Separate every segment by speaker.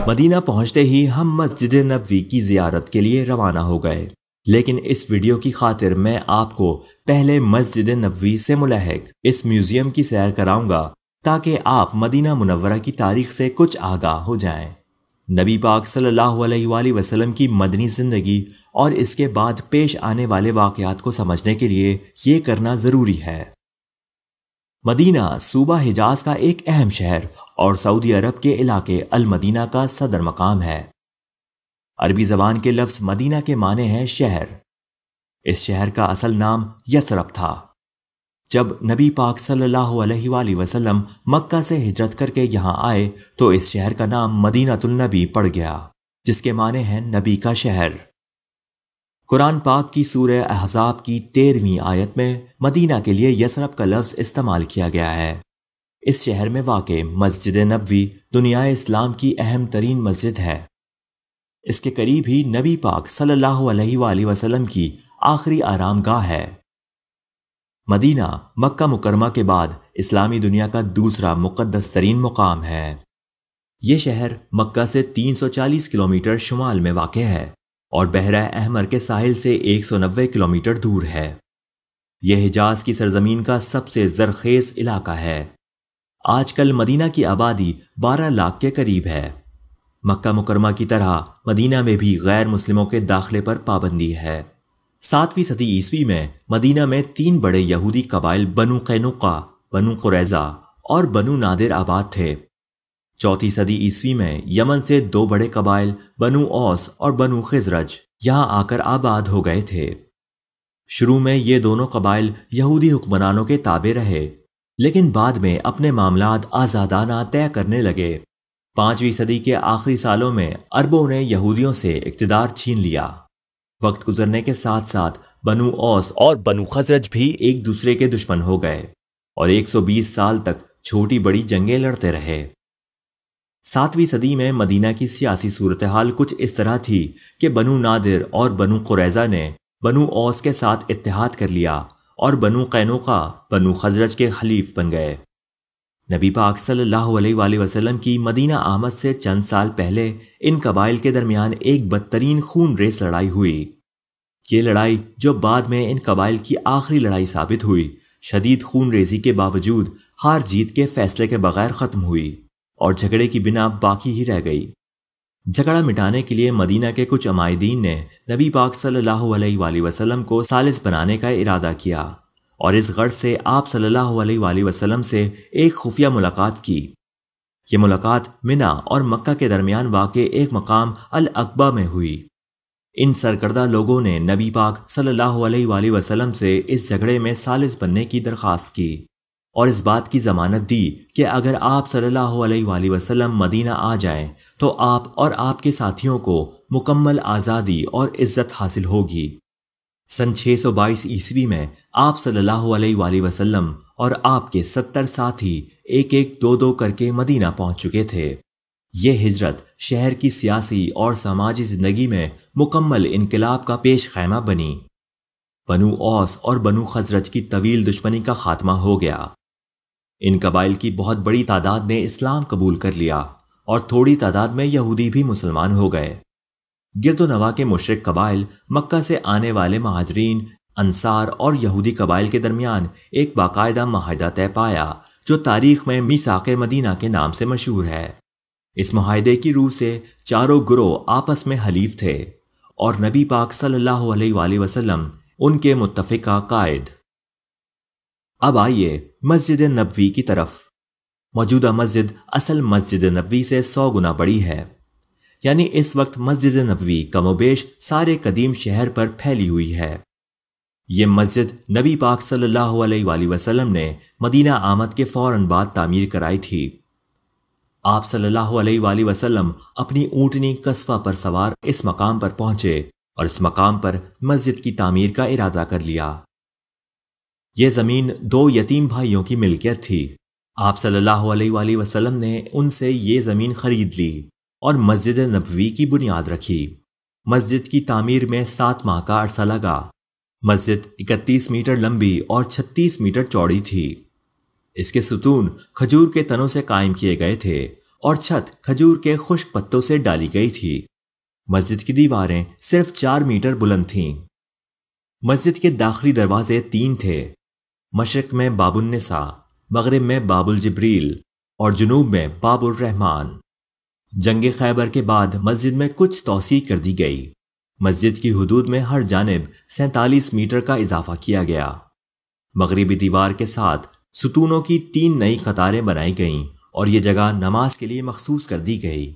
Speaker 1: مدینہ پہنچتے ہی ہم مسجد نبوی کی زیارت کے لیے روانہ ہو گئے، لیکن اس ویڈیو کی خاطر میں آپ کو پہلے مسجد نبوی سے ملحق اس میوزیم کی سیر کراؤں گا تاکہ آپ مدینہ منورہ کی تاریخ سے کچھ آگاہ ہو جائیں۔ نبی پاک صلی اللہ علیہ وآلہ وسلم کی مدنی زندگی اور اس کے بعد پیش آنے والے واقعات کو سمجھنے کے لیے یہ کرنا ضروری ہے۔ مدینہ صوبہ حجاز کا ایک اہم شہر اور سعودی عرب کے علاقے المدینہ کا صدر مقام ہے۔ عربی زبان کے لفظ مدینہ کے معنی ہے شہر۔ اس شہر کا اصل نام یثرب تھا۔ جب نبی پاک صلی اللہ علیہ وآلہ وسلم مکہ سے ہجرت کر کے یہاں آئے تو اس شہر کا نام مدینۃ النبی پڑ گیا، جس کے معنی ہیں نبی کا شہر۔ قرآن پاک کی سورہ احزاب کی 13ویں آیت میں مدینہ کے لیے یثرب کا لفظ استعمال کیا گیا ہے۔ اس شہر میں واقع مسجد نبوی دنیا اسلام کی اہم ترین مسجد ہے۔ اس کے قریب ہی نبی پاک صلی اللہ علیہ وآلہ وسلم کی آخری آرام گاہ ہے۔ مدینہ مکہ مکرمہ کے بعد اسلامی دنیا کا دوسرا مقدس ترین مقام ہے۔ یہ شہر مکہ سے 340 کلومیٹر شمال میں واقع ہے اور بحیرہ احمر کے ساحل سے 190 کلومیٹر دور ہے۔ یہ حجاز کی سرزمین کا سب سے زرخیز علاقہ ہے۔ آج کل مدینہ کی آبادی 12 لاکھ کے قریب ہے۔ مکہ مکرمہ کی طرح مدینہ میں بھی غیر مسلموں کے داخلے پر پابندی ہے۔ 7ویں صدی عیسوی میں مدینہ میں 3 بڑے یہودی قبائل بنو قینقاع، بنو قریظہ اور بنو نادر آباد تھے۔ 4ویں صدی عیسوی میں یمن سے 2 بڑے قبائل بنو اوس اور بنو خزرج یہاں آ کر آباد ہو گئے تھے۔ شروع میں یہ دونوں قبائل یہودی حکمرانوں کے تابع رہے، لیکن بعد میں اپنے معاملات آزادانہ طے کرنے لگے۔ 5ویں صدی کے آخری سالوں میں عربوں نے یہودیوں سے اقتدار چھین لیا۔ وقت گزرنے کے ساتھ ساتھ بنو اوس اور بنو خزرج بھی ایک دوسرے کے دشمن ہو گئے اور 120 سال تک چھوٹی بڑی جنگیں لڑتے رہے۔ 7ویں صدی میں مدینہ کی سیاسی صورتحال کچھ اس طرح تھی کہ بنو نادر اور بنو قریظہ نے بنو اوس کے ساتھ اتحاد کر لیا اور بنو قینقاع بنو خزرج کے حلیف بن گئے۔ نبی پاک صلی اللہ علیہ وآلہ وسلم کی مدینہ آمد سے چند سال پہلے ان قبائل کے درمیان ایک بدترین خون ریز لڑائی ہوئی۔ یہ لڑائی، جو بعد میں ان قبائل کی آخری لڑائی ثابت ہوئی، شدید خون ریزی کے باوجود ہار جیت کے فیصلے کے بغیر ختم ہوئی اور جھگڑے کی بنا باقی ہی رہ گئی۔ جھگڑا مٹانے کے لیے مدینہ کے کچھ عمائدین نے نبی پاک صلی اللہ علیہ وآلہ وسلم کو ثالث بنانے کا ارادہ کیا اور اس غرض سے آپ صلی اللہ علیہ وآلہ وسلم سے ایک خفیہ ملاقات کی۔ یہ ملاقات منی اور مکہ کے درمیان واقع ایک مقام العقبہ میں ہوئی۔ ان سرکردہ لوگوں نے نبی پاک صلی اللہ علیہ وآلہ وسلم سے اس جھگڑے میں ثالث بننے کی درخواست کی اور اس بات کی ضمانت دی کہ اگر آپ صلی اللہ علیہ وآلہ وسلم مدینہ آ جائیں تو آپ اور آپ کے ساتھیوں کو مکمل آزادی اور عزت حاصل ہوگی۔ سن 622 عیسوی میں آپ صلی اللہ علیہ وآلہ وسلم اور آپ کے 70 ساتھی ایک ایک 2 کر کے مدینہ پہنچ چکے تھے۔ یہ ہجرت شہر کی سیاسی اور سماجی زندگی میں مکمل انقلاب کا پیش خیمہ بنی۔ بنو اوس اور بنو خزرج کی طویل دشمنی کا خاتمہ ہو گیا۔ ان قبائل کی بہت بڑی تعداد نے اسلام قبول کر لیا اور تھوڑی تعداد میں یہودی بھی مسلمان ہو گئے۔ گرد و نواح کے مشرک قبائل مکہ سے آنے والے مہاجرین، انصار اور یہودی قبائل کے درمیان ایک باقاعدہ معاہدہ طے پایا جو تاریخ میں میثاق مدینہ کے نام سے مشہور ہے۔ اس معاہدے کی روح سے چاروں گروہ آپس میں حلیف تھے اور نبی پاک صلی اللہ علیہ وآلہ وسلم ان کے متفقہ قائد۔ اب آئیے مسجد نبوی کی طرف۔ موجودہ مسجد اصل مسجد نبوی سے 100 گنا بڑی ہے، یعنی اس وقت مسجد نبوی کم و بیش سارے قدیم شہر پر پھیلی ہوئی ہے۔ یہ مسجد نبی پاک صلی اللہ علیہ وآلہ وسلم نے مدینہ آمد کے فوراً بعد تعمیر کرائی تھی۔ آپ صلی اللہ علیہ وآلہ وسلم اپنی اونٹنی قصفہ پر سوار اس مقام پر پہنچے اور اس مقام پر مسجد کی تعمیر کا ارادہ کر لیا۔ یہ زمین 2 یتیم بھائیوں کی ملکیت تھی۔ آپ صلی اللہ علیہ وآلہ وسلم نے ان سے یہ زمین خرید لی اور مسجد نبوی کی بنیاد رکھی۔ مسجد کی تعمیر میں 7 ماہ کا عرصہ لگا۔ مسجد 31 میٹر لمبی اور 36 میٹر چوڑی تھی۔ اس کے ستون کھجور کے تنوں سے قائم کیے گئے تھے اور چھت کھجور کے خشک پتوں سے ڈالی گئی تھی۔ مسجد کی دیواریں صرف 4 میٹر بلند تھیں۔ مسجد کے داخلی دروازے 3 تھے۔ مشرق میں باب النساء، مغرب میں باب الجبریل اور جنوب میں باب الرحمان۔ جنگ خیبر کے بعد مسجد میں کچھ توسیع کر دی گئی۔ مسجد کی حدود میں ہر جانب 47 میٹر کا اضافہ کیا گیا۔ مغربی دیوار کے ساتھ ستونوں کی 3 نئی قطاریں بنائی گئیں اور یہ جگہ نماز کے لیے مخصوص کر دی گئی۔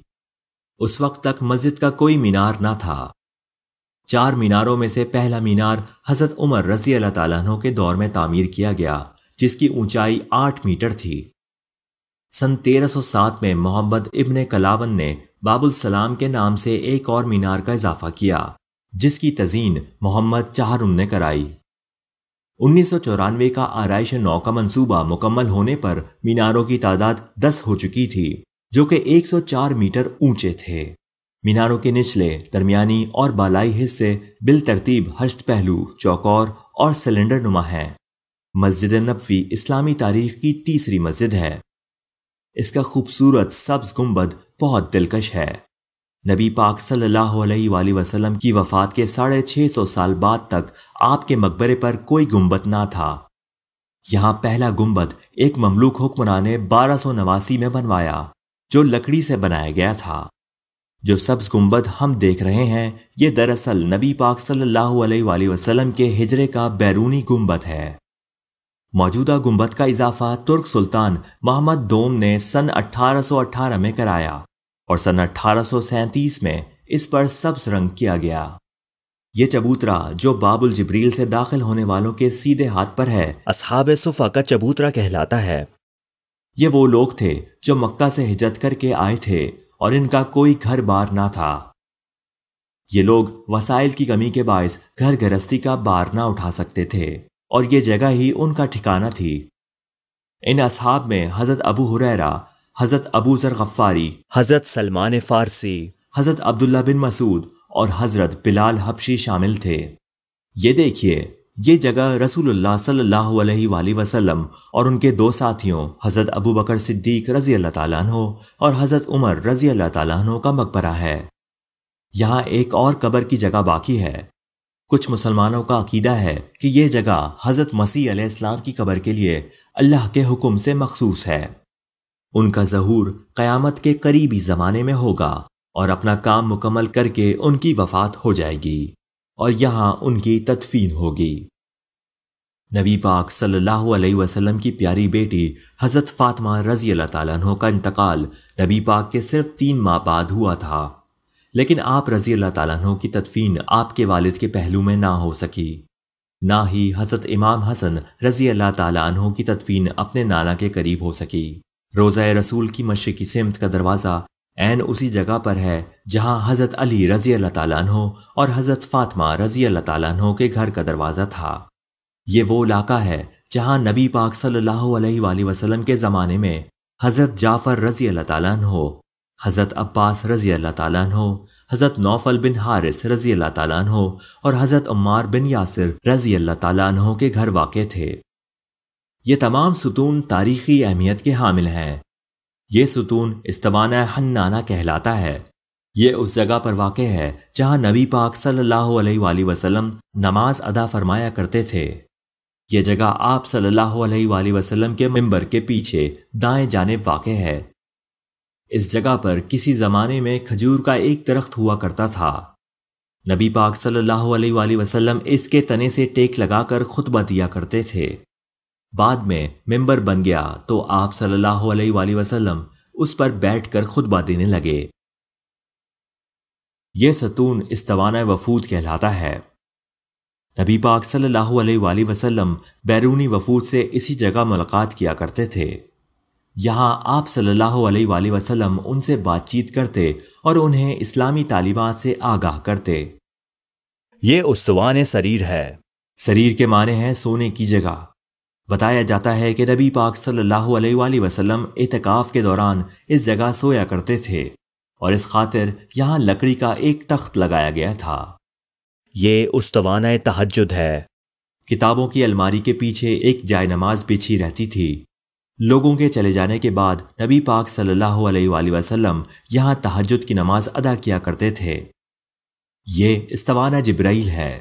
Speaker 1: اس وقت تک مسجد کا کوئی مینار نہ تھا۔ 4 میناروں میں سے پہلا مینار حضرت عمر رضی اللہ تعالیٰ عنہ کے دور میں تعمیر کیا گیا، جس کی اونچائی 8 میٹر تھی۔ سن 1307 میں محمد ابن کلاون نے باب السلام کے نام سے ایک اور مینار کا اضافہ کیا، جس کی تزئین محمد چہارم نے کرائی۔ 1994 کا آرائش نو کا منصوبہ مکمل ہونے پر میناروں کی تعداد 10 ہو چکی تھی، جو کہ 104 میٹر اونچے تھے۔ میناروں کے نچلے، درمیانی اور بالائی حصے بالترتیب ہشت پہلو، چوکور اور سلنڈر نما ہیں۔ مسجد نبوی اسلامی تاریخ کی تیسری مسجد ہے۔ اس کا خوبصورت سبز گنبد بہت دلکش ہے۔ نبی پاک صلی اللہ علیہ وآلہ وسلم کی وفات کے 650 سال بعد تک آپ کے مقبرے پر کوئی گنبد نہ تھا۔ یہاں پہلا گنبد ایک مملوک حکمران نے 1289 میں بنوایا، جو لکڑی سے بنایا گیا تھا۔ جو سبز گنبد ہم دیکھ رہے ہیں، یہ دراصل نبی پاک صلی اللہ علیہ وآلہ وسلم کے ہجرے کا بیرونی گنبد ہے۔ موجودہ گنبد کا اضافہ ترک سلطان محمد دوم نے سن 1818 میں کرایا اور سن 1837 میں اس پر سبز رنگ کیا گیا۔ یہ چبوترا جو باب الجبریل سے داخل ہونے والوں کے سیدھے ہاتھ پر ہے، اصحاب صفا کا چبوترا کہلاتا ہے۔ یہ وہ لوگ تھے جو مکہ سے ہجرت کر کے آئے تھے اور ان کا کوئی گھر بار نہ تھا۔ یہ لوگ وسائل کی کمی کے باعث گھر گرہستی کا بار نہ اٹھا سکتے تھے اور یہ جگہ ہی ان کا ٹھکانہ تھی۔ ان اصحاب میں حضرت ابو ہریرہ، حضرت ابو ذر غفاری، حضرت سلمان فارسی، حضرت عبداللہ بن مسعود اور حضرت بلال حبشی شامل تھے۔ یہ دیکھیے، یہ جگہ رسول اللہ صلی اللہ علیہ وآلہ وسلم اور ان کے 2 ساتھیوں حضرت ابو بکر صدیق رضی اللہ تعالیٰ عنہ اور حضرت عمر رضی اللہ تعالیٰ عنہ کا مقبرہ ہے۔ یہاں ایک اور قبر کی جگہ باقی ہے۔ کچھ مسلمانوں کا عقیدہ ہے کہ یہ جگہ حضرت مسیح علیہ السلام کی قبر کے لیے اللہ کے حکم سے مخصوص ہے۔ ان کا ظہور قیامت کے قریبی زمانے میں ہوگا اور اپنا کام مکمل کر کے ان کی وفات ہو جائے گی اور یہاں ان کی تدفین ہوگی۔ نبی پاک صلی اللہ علیہ وسلم کی پیاری بیٹی حضرت فاطمہ رضی اللہ تعالیٰ عنہ کا انتقال نبی پاک کے صرف 3 ماہ بعد ہوا تھا، لیکن آپ رضی اللہ تعالیٰ عنہ کی تدفین آپ کے والد کے پہلو میں نہ ہو سکی۔ نہ ہی حضرت امام حسن رضی اللہ تعالیٰ عنہ کی تدفین اپنے نانا کے قریب ہو سکی۔ روضہ رسول کی مشرقی سمت کا دروازہ عین اسی جگہ پر ہے جہاں حضرت علی رضی اللہ تعالیٰ عنہ اور حضرت فاطمہ رضی اللہ تعالیٰ عنہ کے گھر کا دروازہ تھا۔ یہ وہ علاقہ ہے جہاں نبی پاک صلی اللہ علیہ وآلہ وسلم کے زمانے میں حضرت جعفر رضی اللہ تعالیٰ عنہ، حضرت عباس رضی اللہ تعالیٰ عنہ، حضرت نوفل بن حارث رضی اللہ تعالیٰ عنہ اور حضرت عمار بن یاسر رضی اللہ تعالیٰ عنہ کے گھر واقع تھے۔ یہ تمام ستون تاریخی اہمیت کے حامل ہیں۔ یہ ستون استوانہ حنانہ کہلاتا ہے۔ یہ اس جگہ پر واقع ہے جہاں نبی پاک صلی اللہ علیہ وآلہ وسلم نماز ادا فرمایا کرتے تھے۔ یہ جگہ آپ صلی اللہ علیہ وآلہ وسلم کے منبر کے پیچھے دائیں جانب واقع ہے۔ اس جگہ پر کسی زمانے میں کھجور کا ایک درخت ہوا کرتا تھا۔ نبی پاک صلی اللہ علیہ وآلہ وسلم اس کے تنے سے ٹیک لگا کر خطبہ دیا کرتے تھے۔ بعد میں منبر بن گیا تو آپ صلی اللہ علیہ وآلہ وسلم اس پر بیٹھ کر خطبہ دینے لگے۔ یہ ستون استوانہ وفود کہلاتا ہے۔ نبی پاک صلی اللہ علیہ وآلہ وسلم بیرونی وفود سے اسی جگہ ملاقات کیا کرتے تھے۔ یہاں آپ صلی اللہ علیہ وآلہ وسلم ان سے بات چیت کرتے اور انہیں اسلامی تعلیمات سے آگاہ کرتے۔ یہ استوانِ سریر ہے۔ سریر کے معنی ہے سونے کی جگہ۔ بتایا جاتا ہے کہ نبی پاک صلی اللہ علیہ وآلہ وسلم اعتکاف کے دوران اس جگہ سویا کرتے تھے اور اس خاطر یہاں لکڑی کا ایک تخت لگایا گیا تھا۔ یہ استوانہ تہجد ہے۔ کتابوں کی الماری کے پیچھے ایک جائے نماز بچھی رہتی تھی۔ لوگوں کے چلے جانے کے بعد نبی پاک صلی اللہ علیہ وآلہ وسلم یہاں تہجد کی نماز ادا کیا کرتے تھے۔ یہ استوانہ جبرائیل ہے۔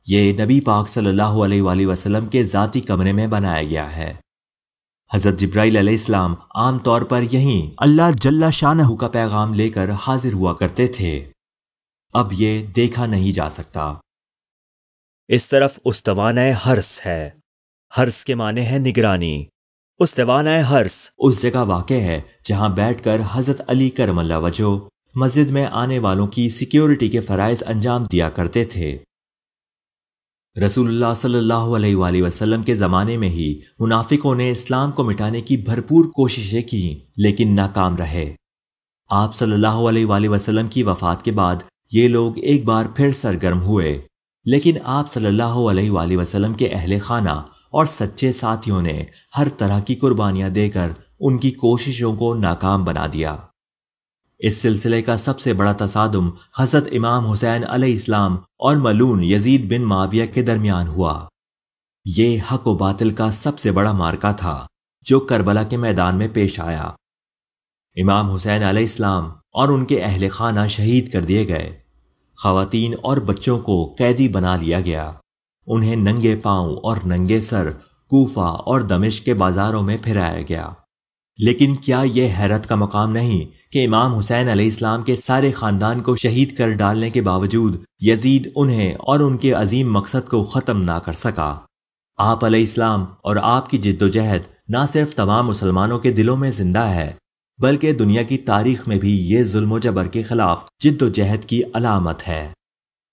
Speaker 1: یہ نبی پاک صلی اللہ علیہ وآلہ وسلم کے ذاتی کمرے میں بنایا گیا ہے۔ حضرت جبرائیل علیہ السلام عام طور پر یہیں اللہ جل شانہ کا پیغام لے کر حاضر ہوا کرتے تھے۔ اب یہ دیکھا نہیں جا سکتا۔
Speaker 2: اس طرف استوانہ حرس ہے۔ حرس کے معنی ہے نگرانی۔ استوانہ حرس
Speaker 1: اس جگہ واقع ہے جہاں بیٹھ کر حضرت علی کرم اللہ وجہہ مسجد میں آنے والوں کی سیکیورٹی کے فرائض انجام دیا کرتے تھے۔ رسول اللہ صلی اللہ علیہ وآلہ وسلم کے زمانے میں ہی منافقوں نے اسلام کو مٹانے کی بھرپور کوششیں کی لیکن ناکام رہے۔ آپ صلی اللہ علیہ وآلہ وسلم کی وفات کے بعد یہ لوگ ایک بار پھر سرگرم ہوئے، لیکن آپ صلی اللہ علیہ وآلہ وسلم کے اہل خانہ اور سچے ساتھیوں نے ہر طرح کی قربانیاں دے کر ان کی کوششوں کو ناکام بنا دیا۔ اس سلسلے کا سب سے بڑا تصادم حضرت امام حسین علیہ السلام اور ملعون یزید بن معاویہ کے درمیان ہوا۔ یہ حق و باطل کا سب سے بڑا معرکہ تھا جو کربلا کے میدان میں پیش آیا۔ امام حسین علیہ السلام اور ان کے اہل خانہ شہید کر دیے گئے۔ خواتین اور بچوں کو قیدی بنا لیا گیا۔ انہیں ننگے پاؤں اور ننگے سر کوفہ اور دمشق کے بازاروں میں پھرایا گیا۔ لیکن کیا یہ حیرت کا مقام نہیں کہ امام حسین علیہ السلام کے سارے خاندان کو شہید کر ڈالنے کے باوجود یزید انہیں اور ان کے عظیم مقصد کو ختم نہ کر سکا۔ آپ علیہ السلام اور آپ کی جد و جہد نہ صرف تمام مسلمانوں کے دلوں میں زندہ ہے بلکہ دنیا کی تاریخ میں بھی یہ ظلم و جبر کے خلاف جد و جہد کی علامت ہے۔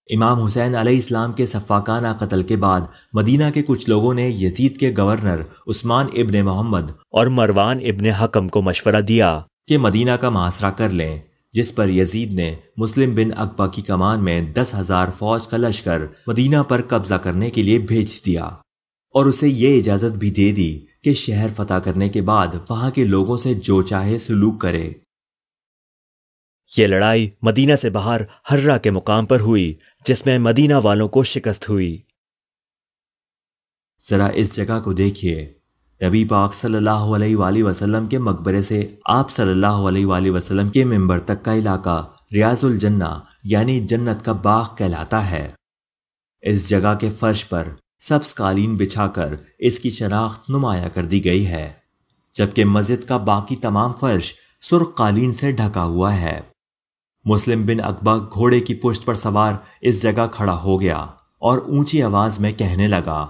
Speaker 1: امام حسین علیہ السلام کے سفاکانہ قتل کے بعد مدینہ کے کچھ لوگوں نے یزید کے گورنر عثمان ابن محمد
Speaker 2: اور مروان ابن حکم کو مشورہ دیا
Speaker 1: کہ مدینہ کا محاصرہ کر لیں، جس پر یزید نے مسلم بن عقبہ کی کمان میں 10,000 فوج کا لشکر مدینہ پر قبضہ کرنے کے لیے بھیج دیا اور اسے یہ اجازت بھی دے دی کہ شہر فتح کرنے کے بعد وہاں کے لوگوں سے جو چاہے سلوک کرے۔
Speaker 2: یہ لڑائی مدینہ سے باہر ہرہ کے مقام پر ہوئی جس میں مدینہ والوں کو شکست ہوئی۔
Speaker 1: ذرا اس جگہ کو دیکھیے۔ نبی پاک صلی اللہ علیہ وآلہ وسلم کے مقبرے سے آپ صلی اللہ علیہ وآلہ وسلم کے منبر تک کا علاقہ ریاض الجنہ یعنی جنت کا باغ کہلاتا ہے۔ اس جگہ کے فرش پر سبز قالین بچھا کر اس کی شناخت نمایاں کر دی گئی ہے، جبکہ مسجد کا باقی تمام فرش سرخ قالین سے ڈھکا ہوا ہے۔ مسلم بن عقبہ گھوڑے کی پشت پر سوار اس جگہ کھڑا ہو گیا اور اونچی آواز میں کہنے لگا،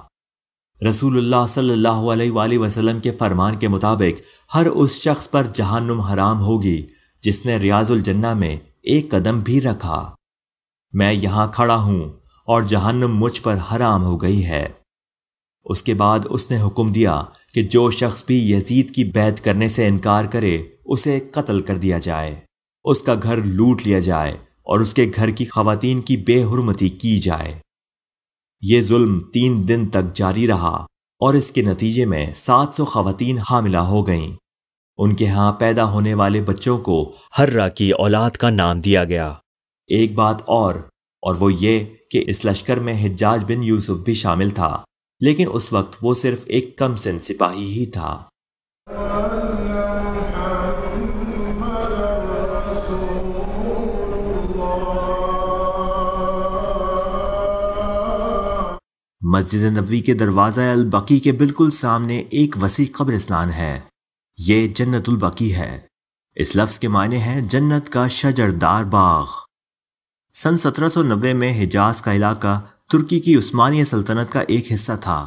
Speaker 1: رسول اللہ صلی اللہ علیہ وآلہ وسلم کے فرمان کے مطابق ہر اس شخص پر جہنم حرام ہوگی جس نے ریاض الجنہ میں ایک قدم بھی رکھا۔ میں یہاں کھڑا ہوں اور جہنم مجھ پر حرام ہو گئی ہے۔ اس کے بعد اس نے حکم دیا کہ جو شخص بھی یزید کی بیعت کرنے سے انکار کرے اسے قتل کر دیا جائے، اس کا گھر لوٹ لیا جائے اور اس کے گھر کی خواتین کی بے حرمتی کی جائے۔ یہ ظلم 3 دن تک جاری رہا اور اس کے نتیجے میں 700 خواتین حاملہ ہو گئیں۔ ان کے ہاں پیدا ہونے والے بچوں کو
Speaker 2: ہرہ کی اولاد کا نام دیا گیا۔
Speaker 1: ایک بات اور وہ یہ کہ اس لشکر میں حجاج بن یوسف بھی شامل تھا، لیکن اس وقت وہ صرف ایک کم سن سپاہی ہی تھا۔ مسجد نبوی کے دروازہ البقیع کے بالکل سامنے ایک وسیع قبرستان ہے۔ یہ جنت البقیع ہے۔ اس لفظ کے معنی ہیں جنت کا شجردار باغ۔ سن 1790 میں حجاز کا علاقہ ترکی کی عثمانیہ سلطنت کا ایک حصہ تھا۔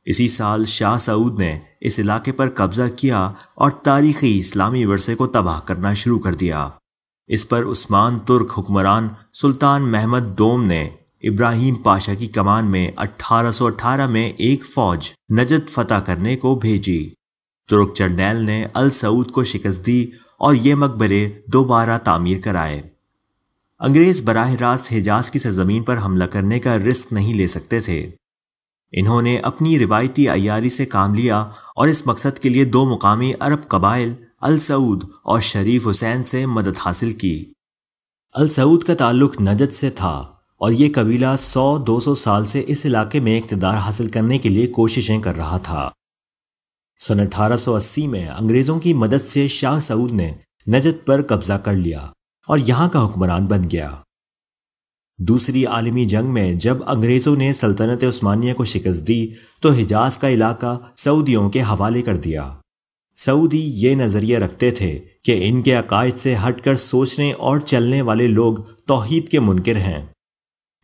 Speaker 1: اسی سال شاہ سعود نے اس علاقے پر قبضہ کیا اور تاریخی اسلامی ورثے کو تباہ کرنا شروع کر دیا۔ اس پر عثمان ترک حکمران سلطان محمد دوم نے ابراہیم پاشا کی کمان میں 1818 میں ایک فوج نجد فتح کرنے کو بھیجی۔ ترک جرنیل نے السعود کو شکست دی اور یہ مقبرے دوبارہ تعمیر کرائے۔ انگریز براہ راست حجاز کی سرزمین پر حملہ کرنے کا رسک نہیں لے سکتے تھے۔ انہوں نے اپنی روایتی عیاری سے کام لیا اور اس مقصد کے لیے 2 مقامی عرب قبائل السعود اور شریف حسین سے مدد حاصل کی۔ السعود کا تعلق نجد سے تھا اور یہ قبیلہ 100-200 سال سے اس علاقے میں اقتدار حاصل کرنے کے لیے کوششیں کر رہا تھا۔ سن 1880 میں انگریزوں کی مدد سے شاہ سعود نے نجد پر قبضہ کر لیا اور یہاں کا حکمران بن گیا۔ دوسری عالمی جنگ میں جب انگریزوں نے سلطنت عثمانیہ کو شکست دی تو حجاز کا علاقہ سعودیوں کے حوالے کر دیا۔ سعودی یہ نظریہ رکھتے تھے کہ ان کے عقائد سے ہٹ کر سوچنے اور چلنے والے لوگ توحید کے منکر ہیں۔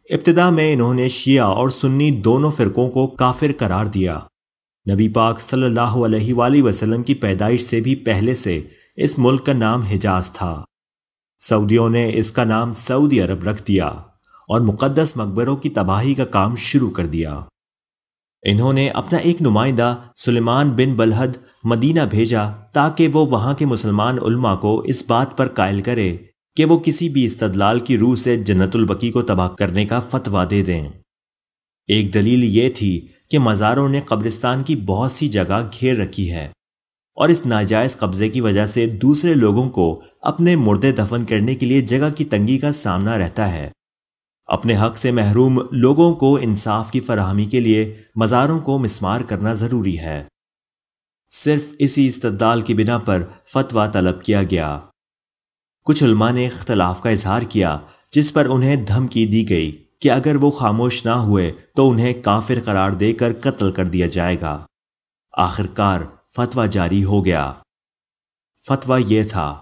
Speaker 1: ابتدا میں انہوں نے شیعہ اور سنی دونوں فرقوں کو کافر قرار دیا۔ نبی پاک صلی اللہ علیہ وآلہ وسلم کی پیدائش سے بھی پہلے سے اس ملک کا نام حجاز تھا۔ سعودیوں نے اس کا نام سعودی عرب رکھ دیا اور مقدس مقبروں کی تباہی کا کام شروع کر دیا۔ انہوں نے اپنا ایک نمائندہ سلیمان بن بلحد مدینہ بھیجا تاکہ وہ وہاں کے مسلمان علماء کو اس بات پر قائل کرے کہ وہ کسی بھی استدلال کی روح سے جنت البقیع کو تباہ کرنے کا فتویٰ دے دیں۔ ایک دلیل یہ تھی کہ مزاروں نے قبرستان کی بہت سی جگہ گھیر رکھی ہے اور اس ناجائز قبضے کی وجہ سے دوسرے لوگوں کو اپنے مردے دفن کرنے کے لیے جگہ کی تنگی کا سامنا رہتا ہے۔ اپنے حق سے محروم لوگوں کو انصاف کی فراہمی کے لیے مزاروں کو مسمار کرنا ضروری ہے۔ صرف اسی استدلال کی بنا پر فتویٰ طلب کیا گیا۔ کچھ علماء نے اختلاف کا اظہار کیا جس پر انہیں دھمکی دی گئی کہ اگر وہ خاموش نہ ہوئے تو انہیں کافر قرار دے کر قتل کر دیا جائے گا۔ آخرکار فتویٰ جاری ہو گیا۔ فتویٰ یہ تھا: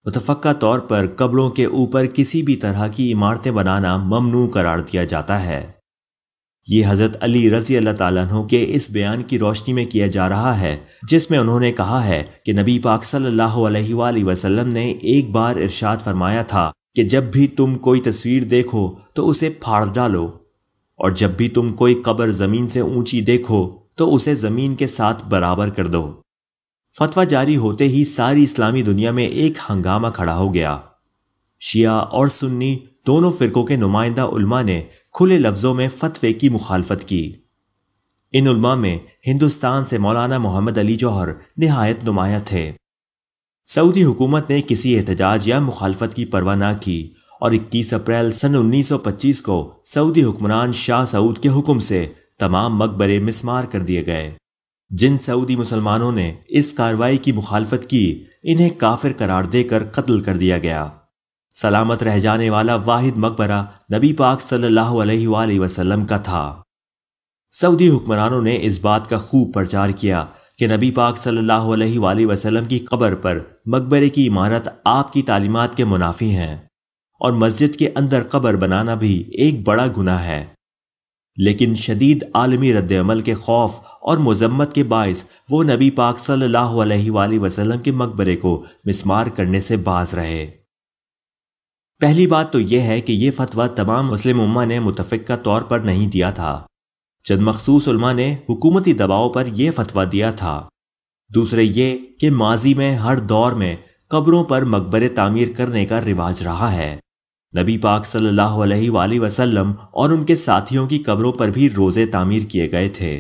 Speaker 1: متفقہ طور پر قبروں کے اوپر کسی بھی طرح کی عمارتیں بنانا ممنوع قرار دیا جاتا ہے۔ یہ حضرت علی رضی اللہ تعالیٰ عنہ کے اس بیان کی روشنی میں کیا جا رہا ہے جس میں انہوں نے کہا ہے کہ نبی پاک صلی اللہ علیہ وآلہ وسلم نے ایک بار ارشاد فرمایا تھا کہ جب بھی تم کوئی تصویر دیکھو تو اسے پھاڑ ڈالو، اور جب بھی تم کوئی قبر زمین سے اونچی دیکھو تو اسے زمین کے ساتھ برابر کر دو۔ فتویٰ جاری ہوتے ہی ساری اسلامی دنیا میں ایک ہنگامہ کھڑا ہو گیا۔ شیعہ اور سنی دونوں فرقوں کے نمائندہ علماء نے کھلے لفظوں میں فتوے کی مخالفت کی۔ ان علماء میں ہندوستان سے مولانا محمد علی جوہر نہایت نمایاں تھے۔ سعودی حکومت نے کسی احتجاج یا مخالفت کی پرواہ نہ کی اور 21 اپریل سن 1925 کو سعودی حکمران شاہ سعود کے حکم سے تمام مقبرے مسمار کر دیے گئے۔ جن سعودی مسلمانوں نے اس کارروائی کی مخالفت کی انہیں کافر قرار دے کر قتل کر دیا گیا۔ سلامت رہ جانے والا واحد مقبرہ نبی پاک صلی اللہ علیہ وآلہ وسلم کا تھا۔ سعودی حکمرانوں نے اس بات کا خوب پرچار کیا کہ نبی پاک صلی اللہ علیہ وآلہ وسلم کی قبر پر مقبرے کی عمارت آپ کی تعلیمات کے منافی ہیں، اور مسجد کے اندر قبر بنانا بھی ایک بڑا گناہ ہے۔ لیکن شدید عالمی رد عمل کے خوف اور مذمت کے باعث وہ نبی پاک صلی اللہ علیہ وآلہ وسلم کے مقبرے کو مسمار کرنے سے باز رہے۔ پہلی بات تو یہ ہے کہ یہ فتویٰ تمام مسلم امہ نے متفقہ طور پر نہیں دیا تھا۔ چند مخصوص علماء نے حکومتی دباؤ پر یہ فتویٰ دیا تھا۔ دوسرے یہ کہ ماضی میں ہر دور میں قبروں پر مقبرے تعمیر کرنے کا رواج رہا ہے۔ نبی پاک صلی اللہ علیہ وآلہ وسلم اور ان کے ساتھیوں کی قبروں پر بھی روضے تعمیر کیے گئے تھے۔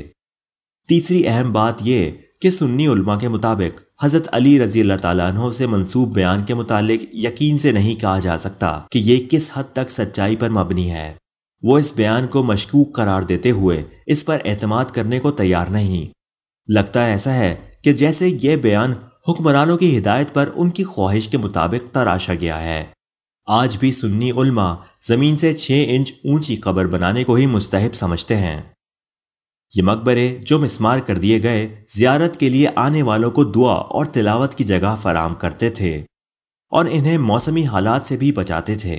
Speaker 1: تیسری اہم بات یہ کہ سنی علماء کے مطابق حضرت علی رضی اللہ تعالیٰ عنہ سے منسوب بیان کے متعلق یقین سے نہیں کہا جا سکتا کہ یہ کس حد تک سچائی پر مبنی ہے۔ وہ اس بیان کو مشکوک قرار دیتے ہوئے اس پر اعتماد کرنے کو تیار نہیں۔ لگتا ایسا ہے کہ جیسے یہ بیان حکمرانوں کی ہدایت پر ان کی خواہش کے مطابق تراشا گیا ہے۔ آج بھی سنی علماء زمین سے 6 انچ اونچی قبر بنانے کو ہی مستحب سمجھتے ہیں۔ یہ مقبرے جو مسمار کر دیے گئے زیارت کے لیے آنے والوں کو دعا اور تلاوت کی جگہ فراہم کرتے تھے اور انہیں موسمی حالات سے بھی بچاتے تھے۔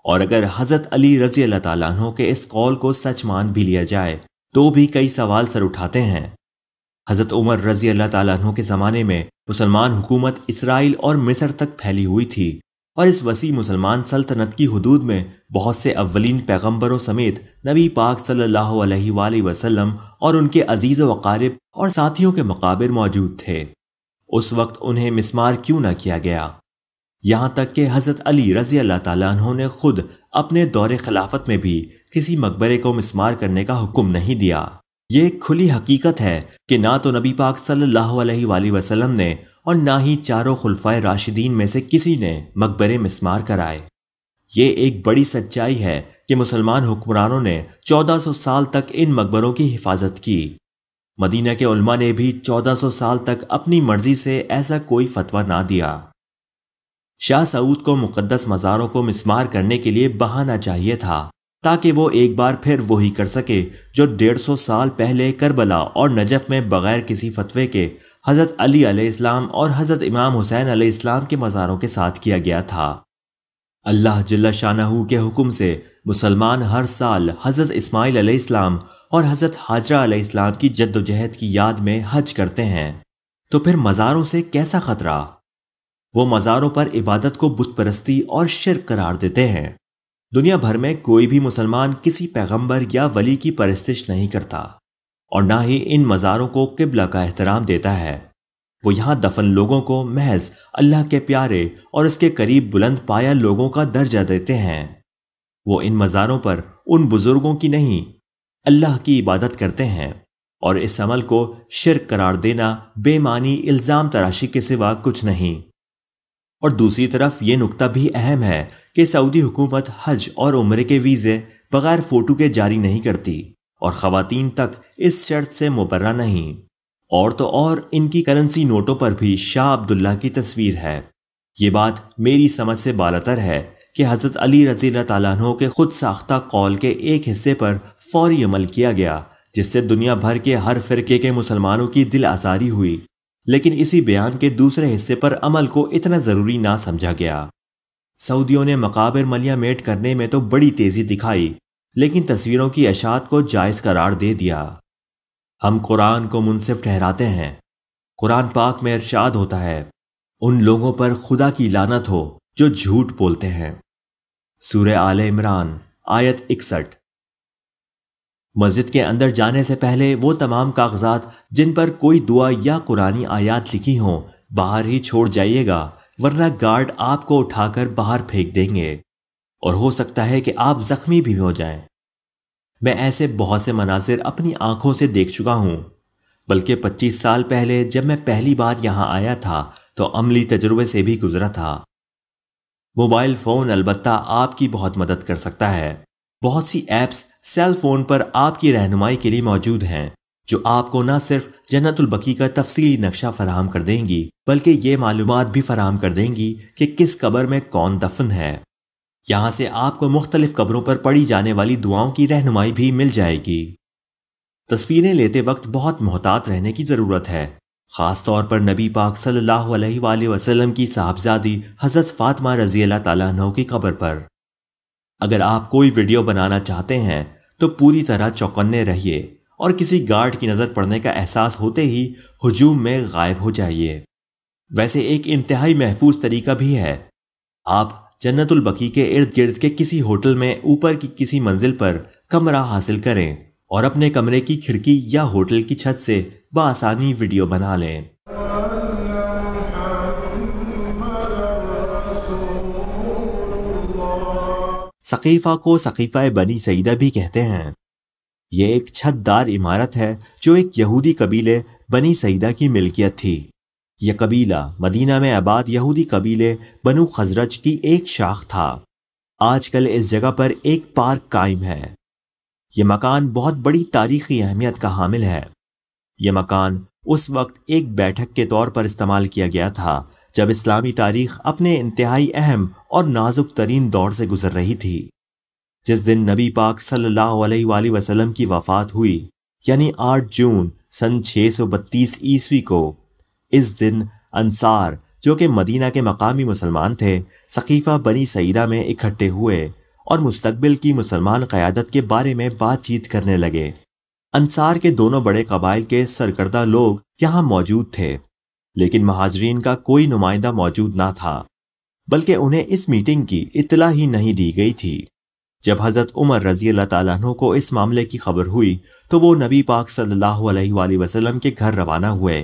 Speaker 1: اور اگر حضرت علی رضی اللہ تعالیٰ عنہ کے اس قول کو سچ مان بھی لیا جائے تو بھی کئی سوال سر اٹھاتے ہیں۔ حضرت عمر رضی اللہ تعالیٰ عنہ کے زمانے میں مسلمان حکومت اسرائیل اور مصر تک پھیلی ہوئی تھی، اور اس وسیع مسلمان سلطنت کی حدود میں بہت سے اولین پیغمبروں سمیت نبی پاک صلی اللہ علیہ وآلہ وسلم اور ان کے عزیز و اقارب اور ساتھیوں کے مقابر موجود تھے۔ اس وقت انہیں مسمار کیوں نہ کیا گیا؟ یہاں تک کہ حضرت علی رضی اللہ تعالیٰ عنہ نے خود اپنے دور خلافت میں بھی کسی مقبرے کو مسمار کرنے کا حکم نہیں دیا۔ یہ کھلی حقیقت ہے کہ نہ تو نبی پاک صلی اللہ علیہ وآلہ وسلم نے اور نہ ہی چاروں خلفائے راشدین میں سے کسی نے مقبرے مسمار کرائے۔ یہ ایک بڑی سچائی ہے کہ مسلمان حکمرانوں نے 1400 سال تک ان مقبروں کی حفاظت کی۔ مدینہ کے علماء نے بھی 1400 سال تک اپنی مرضی سے ایسا کوئی فتویٰ نہ دیا۔ شاہ سعود کو مقدس مزاروں کو مسمار کرنے کے لیے بہانہ چاہیے تھا تاکہ وہ ایک بار پھر وہی کر سکے جو 150 سال پہلے کربلا اور نجف میں بغیر کسی فتوے کے حضرت علی علیہ السلام اور حضرت امام حسین علیہ السلام کے مزاروں کے ساتھ کیا گیا تھا۔ اللہ جل شانہ کے حکم سے مسلمان ہر سال حضرت اسماعیل علیہ السلام اور حضرت حاجرہ علیہ السلام کی جد و جہد کی یاد میں حج کرتے ہیں، تو پھر مزاروں سے کیسا خطرہ؟ وہ مزاروں پر عبادت کو بت پرستی اور شرک قرار دیتے ہیں۔ دنیا بھر میں کوئی بھی مسلمان کسی پیغمبر یا ولی کی پرستش نہیں کرتا اور نہ ہی ان مزاروں کو قبلہ کا احترام دیتا ہے۔ وہ یہاں دفن لوگوں کو محض اللہ کے پیارے اور اس کے قریب بلند پایا لوگوں کا درجہ دیتے ہیں۔ وہ ان مزاروں پر ان بزرگوں کی نہیں، اللہ کی عبادت کرتے ہیں، اور اس عمل کو شرک قرار دینا بے معنی الزام تراشی کے سوا کچھ نہیں۔ اور دوسری طرف یہ نکتہ بھی اہم ہے کہ سعودی حکومت حج اور عمرے کے ویزے بغیر فوٹو کے جاری نہیں کرتی، اور خواتین تک اس شرط سے مبرہ نہیں۔ اور تو اور ان کی کرنسی نوٹوں پر بھی شاہ عبداللہ کی تصویر ہے۔ یہ بات میری سمجھ سے بالاتر ہے کہ حضرت علی رضی اللہ تعالیٰ عنہ کے خود ساختہ قول کے ایک حصے پر فوری عمل کیا گیا، جس سے دنیا بھر کے ہر فرقے کے مسلمانوں کی دل آزاری ہوئی، لیکن اسی بیان کے دوسرے حصے پر عمل کو اتنا ضروری نہ سمجھا گیا۔ سعودیوں نے مقابر ملیہ میٹ کرنے میں تو بڑی تیزی دکھائی، لیکن تصویروں کی اشاعت کو جائز قرار دے دیا۔ ہم قرآن کو منصف ٹھہراتے ہیں۔ قرآن پاک میں ارشاد ہوتا ہے، ان لوگوں پر خدا کی لعنت ہو جو جھوٹ بولتے ہیں۔ سورہ آل عمران آیت 61۔ مسجد کے اندر جانے سے پہلے وہ تمام کاغذات جن پر کوئی دعا یا قرآنی آیات لکھی ہوں باہر ہی چھوڑ جائیے گا، ورنہ گارڈ آپ کو اٹھا کر باہر پھینک دیں گے، اور ہو سکتا ہے کہ آپ زخمی بھی ہو جائیں۔ میں ایسے بہت سے مناظر اپنی آنکھوں سے دیکھ چکا ہوں، بلکہ 25 سال پہلے جب میں پہلی بار یہاں آیا تھا تو عملی تجربے سے بھی گزرا تھا۔ موبائل فون البتہ آپ کی بہت مدد کر سکتا ہے۔ بہت سی ایپس سیل فون پر آپ کی رہنمائی کے لیے موجود ہیں، جو آپ کو نہ صرف جنت البقیع کا تفصیلی نقشہ فراہم کر دیں گی، بلکہ یہ معلومات بھی فراہم کر دیں گی کہ کس قبر میں کون دفن ہے۔ یہاں سے آپ کو مختلف قبروں پر پڑھی جانے والی دعاؤں کی رہنمائی بھی مل جائے گی۔ تصویریں لیتے وقت بہت محتاط رہنے کی ضرورت ہے، خاص طور پر نبی پاک صلی اللہ علیہ وآلہ وسلم کی صاحبزادی حضرت فاطمہ رضی اللہ تعالیٰ عنہ کی قبر پر۔ اگر آپ کوئی ویڈیو بنانا چاہتے ہیں تو پوری طرح چوکنے رہیے اور کسی گارڈ کی نظر پڑنے کا احساس ہوتے ہی ہجوم میں غائب ہو جائیے۔ ویسے ایک انتہائی محفوظ طریقہ بھی ہے، آپ جنت البقیع کے ارد گرد کے کسی ہوٹل میں اوپر کی کسی منزل پر کمرہ حاصل کریں اور اپنے کمرے کی کھڑکی یا ہوٹل کی چھت سے بآسانی ویڈیو بنا لیں۔ سقیفہ کو سقیفہ بنی سعیدہ بھی کہتے ہیں۔ یہ ایک چھت دار عمارت ہے جو ایک یہودی قبیلے بنی سعیدہ کی ملکیت تھی۔ یہ قبیلہ مدینہ میں آباد یہودی قبیلے بنو خزرج کی ایک شاخ تھا۔ آج کل اس جگہ پر ایک پارک قائم ہے۔ یہ مکان بہت بڑی تاریخی اہمیت کا حامل ہے۔ یہ مکان اس وقت ایک بیٹھک کے طور پر استعمال کیا گیا تھا جب اسلامی تاریخ اپنے انتہائی اہم اور نازک ترین دور سے گزر رہی تھی۔ جس دن نبی پاک صلی اللہ علیہ وآلہ وسلم کی وفات ہوئی، یعنی 8 جون سن 632 عیسوی کو، اس دن انصار جو کہ مدینہ کے مقامی مسلمان تھے، سقیفہ بنی سعیدہ میں اکٹھے ہوئے اور مستقبل کی مسلمان قیادت کے بارے میں بات چیت کرنے لگے۔ انصار کے دونوں بڑے قبائل کے سرکردہ لوگ یہاں موجود تھے، لیکن مہاجرین کا کوئی نمائندہ موجود نہ تھا، بلکہ انہیں اس میٹنگ کی اطلاع ہی نہیں دی گئی تھی۔ جب حضرت عمر رضی اللہ تعالیٰ عنہ کو اس معاملے کی خبر ہوئی تو وہ نبی پاک صلی اللہ علیہ وآلہ وسلم کے گھر روانہ ہوئے،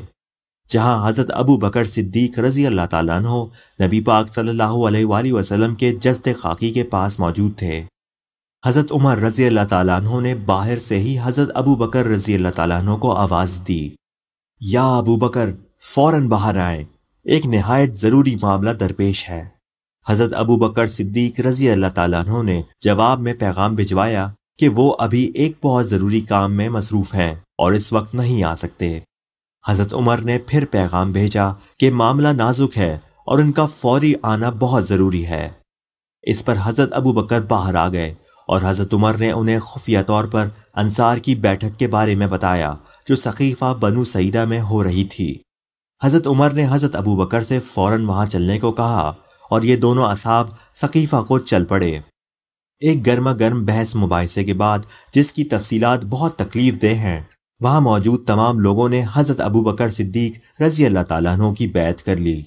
Speaker 1: جہاں حضرت ابو بکر صدیق رضی اللہ تعالیٰ عنہ نبی پاک صلی اللہ علیہ وآلہ وسلم کے جسد خاکی کے پاس موجود تھے۔ حضرت عمر رضی اللہ تعالیٰ عنہ نے باہر سے ہی حضرت ابو بکر رضی اللہ تعالیٰ عنہ کو آواز دی، یا ابو بکر فوراً باہر آئیں، ایک نہایت ضروری معاملہ درپیش ہے۔ حضرت ابو بکر صدیق رضی اللہ تعالیٰ عنہ نے جواب میں پیغام بھجوایا کہ وہ ابھی ایک بہت ضروری کام میں مصروف ہیں اور اس وقت نہیں آ سکتے۔ حضرت عمر نے پھر پیغام بھیجا کہ معاملہ نازک ہے اور ان کا فوری آنا بہت ضروری ہے۔ اس پر حضرت ابو بکر باہر آ گئے اور حضرت عمر نے انہیں خفیہ طور پر انصار کی بیٹھک کے بارے میں بتایا جو سقیفہ بنو سعیدہ میں ہو رہی تھی۔ حضرت عمر نے حضرت ابو بکر سے فوراً وہاں چلنے کو کہا اور یہ دونوں اصحاب سقیفہ کو چل پڑے۔ ایک گرما گرم بحث مباحثے کے بعد، جس کی تفصیلات بہت تکلیف دہ ہیں، وہاں موجود تمام لوگوں نے حضرت ابو بکر صدیق رضی اللہ تعالیٰ عنہ کی بیعت کر لی،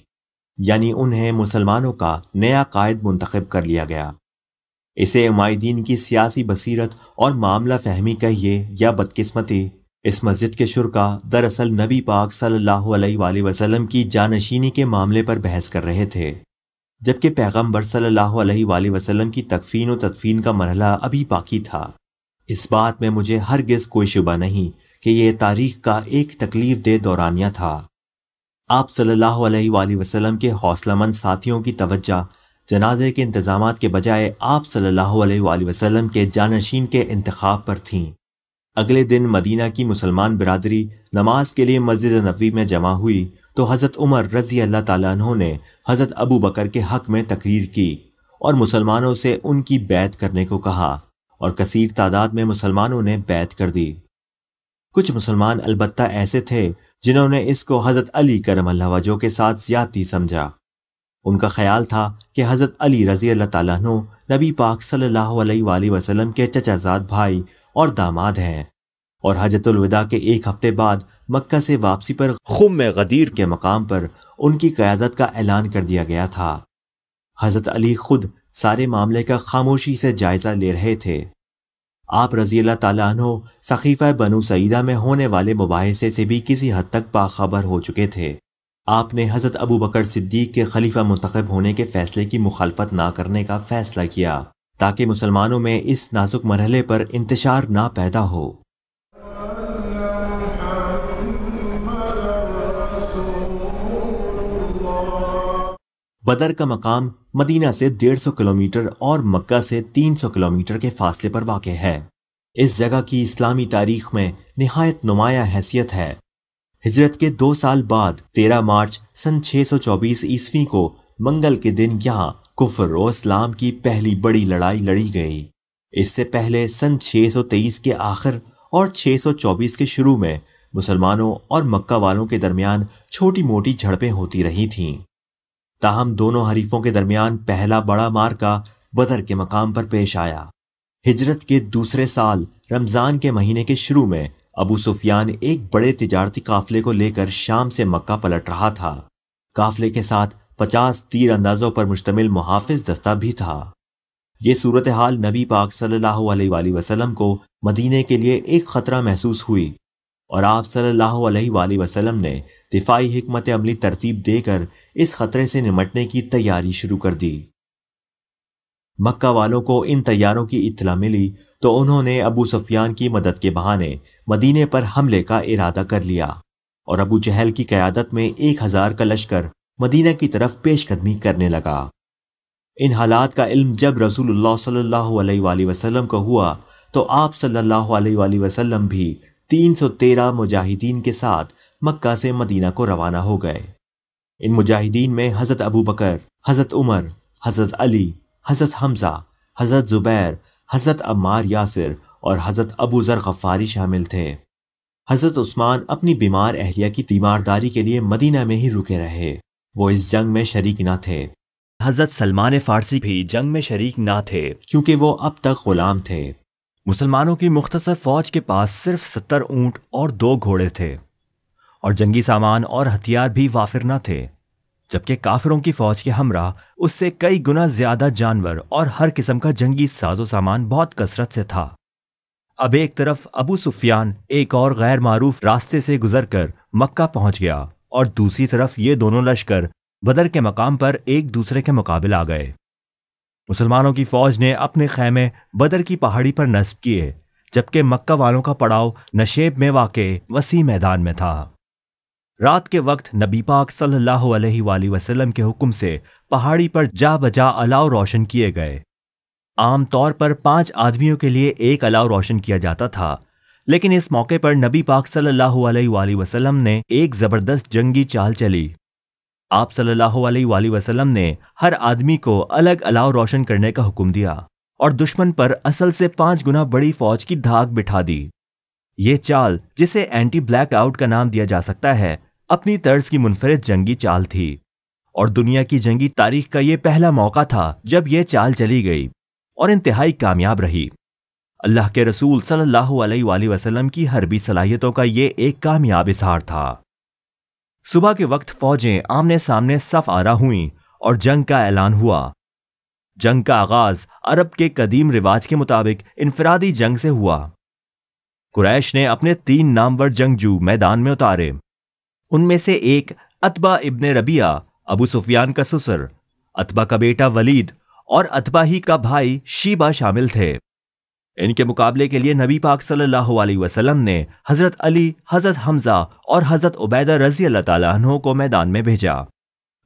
Speaker 1: یعنی انہیں مسلمانوں کا نیا قائد منتخب کر لیا گیا۔ اسے عمائدین کی سیاسی بصیرت اور معاملہ فہمی کہیے یا بدقسمتی، اس مسجد کے شرکا دراصل نبی پاک صلی اللہ علیہ وآلہ وسلم کی جانشینی کے معاملے پر بحث کر رہے تھے، جبکہ پیغمبر صلی اللہ علیہ وآلہ وسلم کی تکفین و تدفین کا مرحلہ ابھی باقی تھا۔ اس بات میں مجھے ہرگز کوئی شبہ نہیں کہ یہ تاریخ کا ایک تکلیف دہ دورانیہ تھا۔ آپ صلی اللہ علیہ وآلہ وسلم کے حوصلہ مند ساتھیوں کی توجہ جنازے کے انتظامات کے بجائے آپ صلی اللہ علیہ وآلہ وسلم کے جانشین کے انتخاب پر تھیں۔ اگلے دن مدینہ کی مسلمان برادری نماز کے لیے مسجد نبوی میں جمع ہوئی تو حضرت عمر رضی اللہ تعالیٰ عنہ نے حضرت ابو بکر کے حق میں تقریر کی اور مسلمانوں سے ان کی بیعت کرنے کو کہا، اور کثیر تعداد میں مسلمانوں نے بیعت کر دی۔ کچھ مسلمان البتہ ایسے تھے جنہوں نے اس کو حضرت علی کرم اللہ وجہہ کے ساتھ زیادتی سمجھا۔ ان کا خیال تھا کہ حضرت علی رضی اللہ تعالیٰ عنہ نبی پاک صلی اللہ علیہ وآلہ وسلم کے چچا زاد بھائی اور داماد ہیں، اور حجۃ الوداع کے ایک ہفتے بعد مکہ سے واپسی پر خم غدیر کے مقام پر ان کی قیادت کا اعلان کر دیا گیا تھا۔ حضرت علی خود سارے معاملے کا خاموشی سے جائزہ لے رہے تھے۔ آپ رضی اللہ تعالیٰ عنہ سقیفہ بنو سعیدہ میں ہونے والے مباحثے سے بھی کسی حد تک باخبر ہو چکے تھے۔ آپ نے حضرت ابو بکر صدیق کے خلیفہ منتخب ہونے کے فیصلے کی مخالفت نہ کرنے کا فیصلہ کیا تاکہ مسلمانوں میں اس نازک مرحلے پر انتشار نہ پیدا ہو۔ بدر کا مقام مدینہ سے 150 کلومیٹر اور مکہ سے 300 کلومیٹر کے فاصلے پر واقع ہے۔ اس جگہ کی اسلامی تاریخ میں نہایت نمایاں حیثیت ہے۔ ہجرت کے 2 سال بعد 13 مارچ سن 624 عیسوی کو منگل کے دن یہاں کفر و اسلام کی پہلی بڑی لڑائی لڑی گئی۔ اس سے پہلے سن 623 کے آخر اور 624 کے شروع میں مسلمانوں اور مکہ والوں کے درمیان چھوٹی موٹی جھڑپیں ہوتی رہی تھیں۔ تاہم دونوں حریفوں کے درمیان پہلا بڑا معرکہ بدر کے مقام پر پیش آیا۔ ہجرت کے دوسرے سال رمضان کے مہینے کے شروع میں ابو سفیان ایک بڑے تجارتی قافلے کو لے کر شام سے مکہ پلٹ رہا تھا۔ قافلے کے ساتھ 50 تیر اندازوں پر مشتمل محافظ دستہ بھی تھا۔ یہ صورتحال نبی پاک صلی اللہ علیہ وآلہ وسلم کو مدینے کے لیے ایک خطرہ محسوس ہوئی، اور آپ صلی اللہ علیہ وآلہ وسلم نے دفاعی حکمت عملی ترتیب دے کر اس خطرے سے نمٹنے کی تیاری شروع کر دی۔ مکہ والوں کو ان تیاروں کی اطلاع ملی تو انہوں نے ابو سفیان کی مدد کے بہانے مدینے پر حملے کا ارادہ کر لیا، اور ابو جہل کی قیادت میں 1000 کا لشکر مدینہ کی طرف پیش قدمی کرنے لگا۔ ان حالات کا علم جب رسول اللہ صلی اللہ علیہ وآلہ وسلم کو ہوا تو آپ صلی اللہ علیہ وآلہ وسلم بھی 313 مجاہدین کے ساتھ مکہ سے مدینہ کو روانہ ہو گئے۔ ان مجاہدین میں حضرت ابو بکر، حضرت عمر، حضرت علی، حضرت حمزہ، حضرت زبیر، حضرت عمار یاسر اور حضرت ابو ذر غفاری شامل تھے۔ حضرت عثمان اپنی بیمار اہلیہ کی تیمارداری کے لیے مدینہ میں ہی رکے رہے، وہ اس جنگ میں شریک نہ تھے۔
Speaker 2: حضرت سلمان فارسی بھی جنگ میں شریک نہ تھے
Speaker 1: کیونکہ وہ اب تک غلام تھے۔
Speaker 2: مسلمانوں کی مختصر فوج کے پاس صرف 70 اونٹ اور 2 گھوڑے تھے، اور جنگی سامان اور ہتھیار بھی وافر نہ تھے، جبکہ کافروں کی فوج کے ہمراہ اس سے کئی گنا زیادہ جانور اور ہر قسم کا جنگی ساز و سامان بہت کثرت سے تھا۔ اب ایک طرف ابو سفیان ایک اور غیر معروف راستے سے گزر کر مکہ پہنچ گیا، اور دوسری طرف یہ دونوں لشکر بدر کے مقام پر ایک دوسرے کے مقابل آ گئے۔ مسلمانوں کی فوج نے اپنے خیمے بدر کی پہاڑی پر نصب کیے، جبکہ مکہ والوں کا پڑاؤ نشیب میں واقع وسیع میدان میں تھا۔ رات کے وقت نبی پاک صلی اللہ علیہ وآلہ وسلم کے حکم سے پہاڑی پر جا بجا الاؤ روشن کیے گئے۔ عام طور پر 5 آدمیوں کے لیے ایک الاؤ روشن کیا جاتا تھا، لیکن اس موقع پر نبی پاک صلی اللہ علیہ وآلہ وسلم نے ایک زبردست جنگی چال چلی۔ آپ صلی اللہ علیہ وآلہ وسلم نے ہر آدمی کو الگ الاؤ روشن کرنے کا حکم دیا اور دشمن پر اصل سے 5 گنا بڑی فوج کی دھاک بٹھا دی۔ یہ چال، جسے اینٹی بلیک آؤٹ کا نام دیا جا سکتا ہے، اپنی طرز کی منفرد جنگی چال تھی، اور دنیا کی جنگی تاریخ کا یہ پہلا موقع تھا جب یہ چال چلی گئی اور انتہائی کامیاب رہی۔ اللہ کے رسول صلی اللہ علیہ وآلہ وسلم کی حربی صلاحیتوں کا یہ ایک کامیاب اظہار تھا۔ صبح کے وقت فوجیں آمنے سامنے صف آرا ہوئیں اور جنگ کا اعلان ہوا۔ جنگ کا آغاز عرب کے قدیم رواج کے مطابق انفرادی جنگ سے ہوا۔ قریش نے اپنے 3 نامور جنگجو میدان میں اتارے۔ ان میں سے ایک عتبہ ابن ربیعہ، ابو سفیان کا سسر، عتبہ کا بیٹا ولید اور عتبہ ہی کا بھائی شیبہ شامل تھے۔ ان کے مقابلے کے لیے نبی پاک صلی اللہ علیہ وسلم نے حضرت علی، حضرت حمزہ اور حضرت عبیدہ رضی اللہ تعالیٰ عنہ کو میدان میں بھیجا۔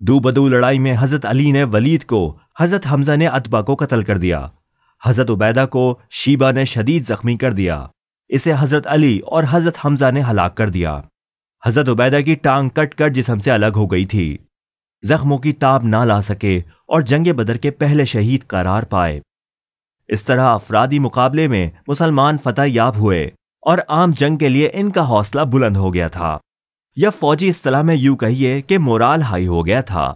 Speaker 2: دو بدو لڑائی میں حضرت علی نے ولید کو، حضرت حمزہ نے عتبہ کو قتل کر دیا۔ حضرت عبیدہ کو شیبہ نے شدید زخمی کر دیا۔ اسے حضرت علی اور حضرت حمزہ نے ہلاک کر دیا۔ حضرت عبیدہ کی ٹانگ کٹ کر جسم سے الگ ہو گئی تھی۔ زخموں کی تاب نہ لا سکے اور جنگ بدر کے پہلے شہید قرار پائے۔ اس طرح افرادی مقابلے میں مسلمان فتح یاب ہوئے اور عام جنگ کے لیے ان کا حوصلہ بلند ہو گیا تھا، یا فوجی اصطلاح میں یوں کہیے کہ مورال ہائی ہو گیا تھا۔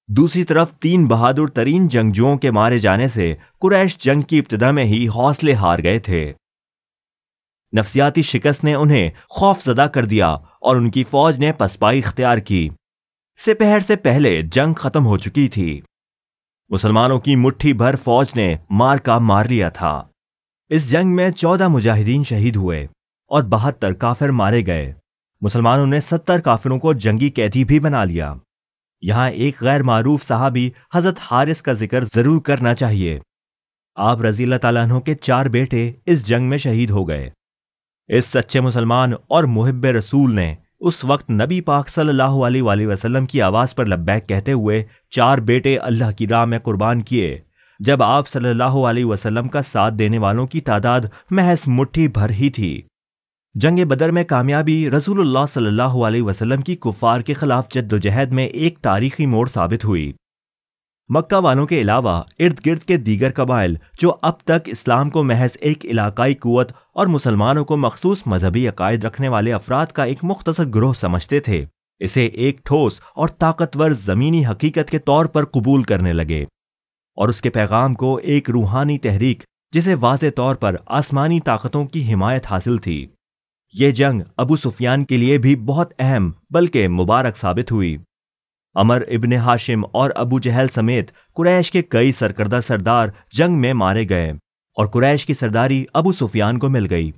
Speaker 2: دوسری طرف 3 بہادر ترین جنگجوؤں کے مارے جانے سے قریش جنگ کی ابتدا میں ہی حوصلے ہار گئے تھے۔ نفسیاتی شکست نے انہیں خوف زدہ کر دیا اور ان کی فوج نے پسپائی اختیار کی۔ سپہر سے پہلے جنگ ختم ہو چکی تھی۔ مسلمانوں کی مٹھی بھر فوج نے مار لیا تھا۔ اس جنگ میں 14 مجاہدین شہید ہوئے اور 72 کافر مارے گئے۔ مسلمانوں نے 70 کافروں کو جنگی قیدی بھی بنا لیا۔ یہاں ایک غیر معروف صحابی حضرت حارث کا ذکر ضرور کرنا چاہیے۔ آپ رضی اللہ تعالیٰ عنہ کے 4 بیٹے اس جنگ میں شہید ہو گئے۔ اس سچے مسلمان اور محب رسول نے اس وقت نبی پاک صلی اللہ علیہ وآلہ وسلم کی آواز پر لبیک کہتے ہوئے 4 بیٹے اللہ کی راہ میں قربان کیے، جب آپ صلی اللہ علیہ وسلم کا ساتھ دینے والوں کی تعداد محض مٹھی بھر ہی تھی۔ جنگ بدر میں کامیابی رسول اللہ صلی اللہ علیہ وسلم کی کفار کے خلاف جدوجہد میں ایک تاریخی موڑ ثابت ہوئی۔ مکہ والوں کے علاوہ ارد گرد کے دیگر قبائل جو اب تک اسلام کو محض ایک علاقائی قوت اور مسلمانوں کو مخصوص مذہبی عقائد رکھنے والے افراد کا ایک مختصر گروہ سمجھتے تھے، اسے ایک ٹھوس اور طاقتور زمینی حقیقت کے طور پر قبول کرنے لگے اور اس کے پیغام کو ایک روحانی تحریک جسے واضح طور پر آسمانی طاقتوں کی حمایت حاصل تھی۔ یہ جنگ ابو سفیان کے لیے بھی بہت اہم بلکہ مبارک ثابت ہوئی۔ عمر ابن ہاشم اور ابو جہل سمیت قریش کے کئی سرکردہ سردار جنگ میں مارے گئے اور قریش کی سرداری ابو سفیان کو مل گئی۔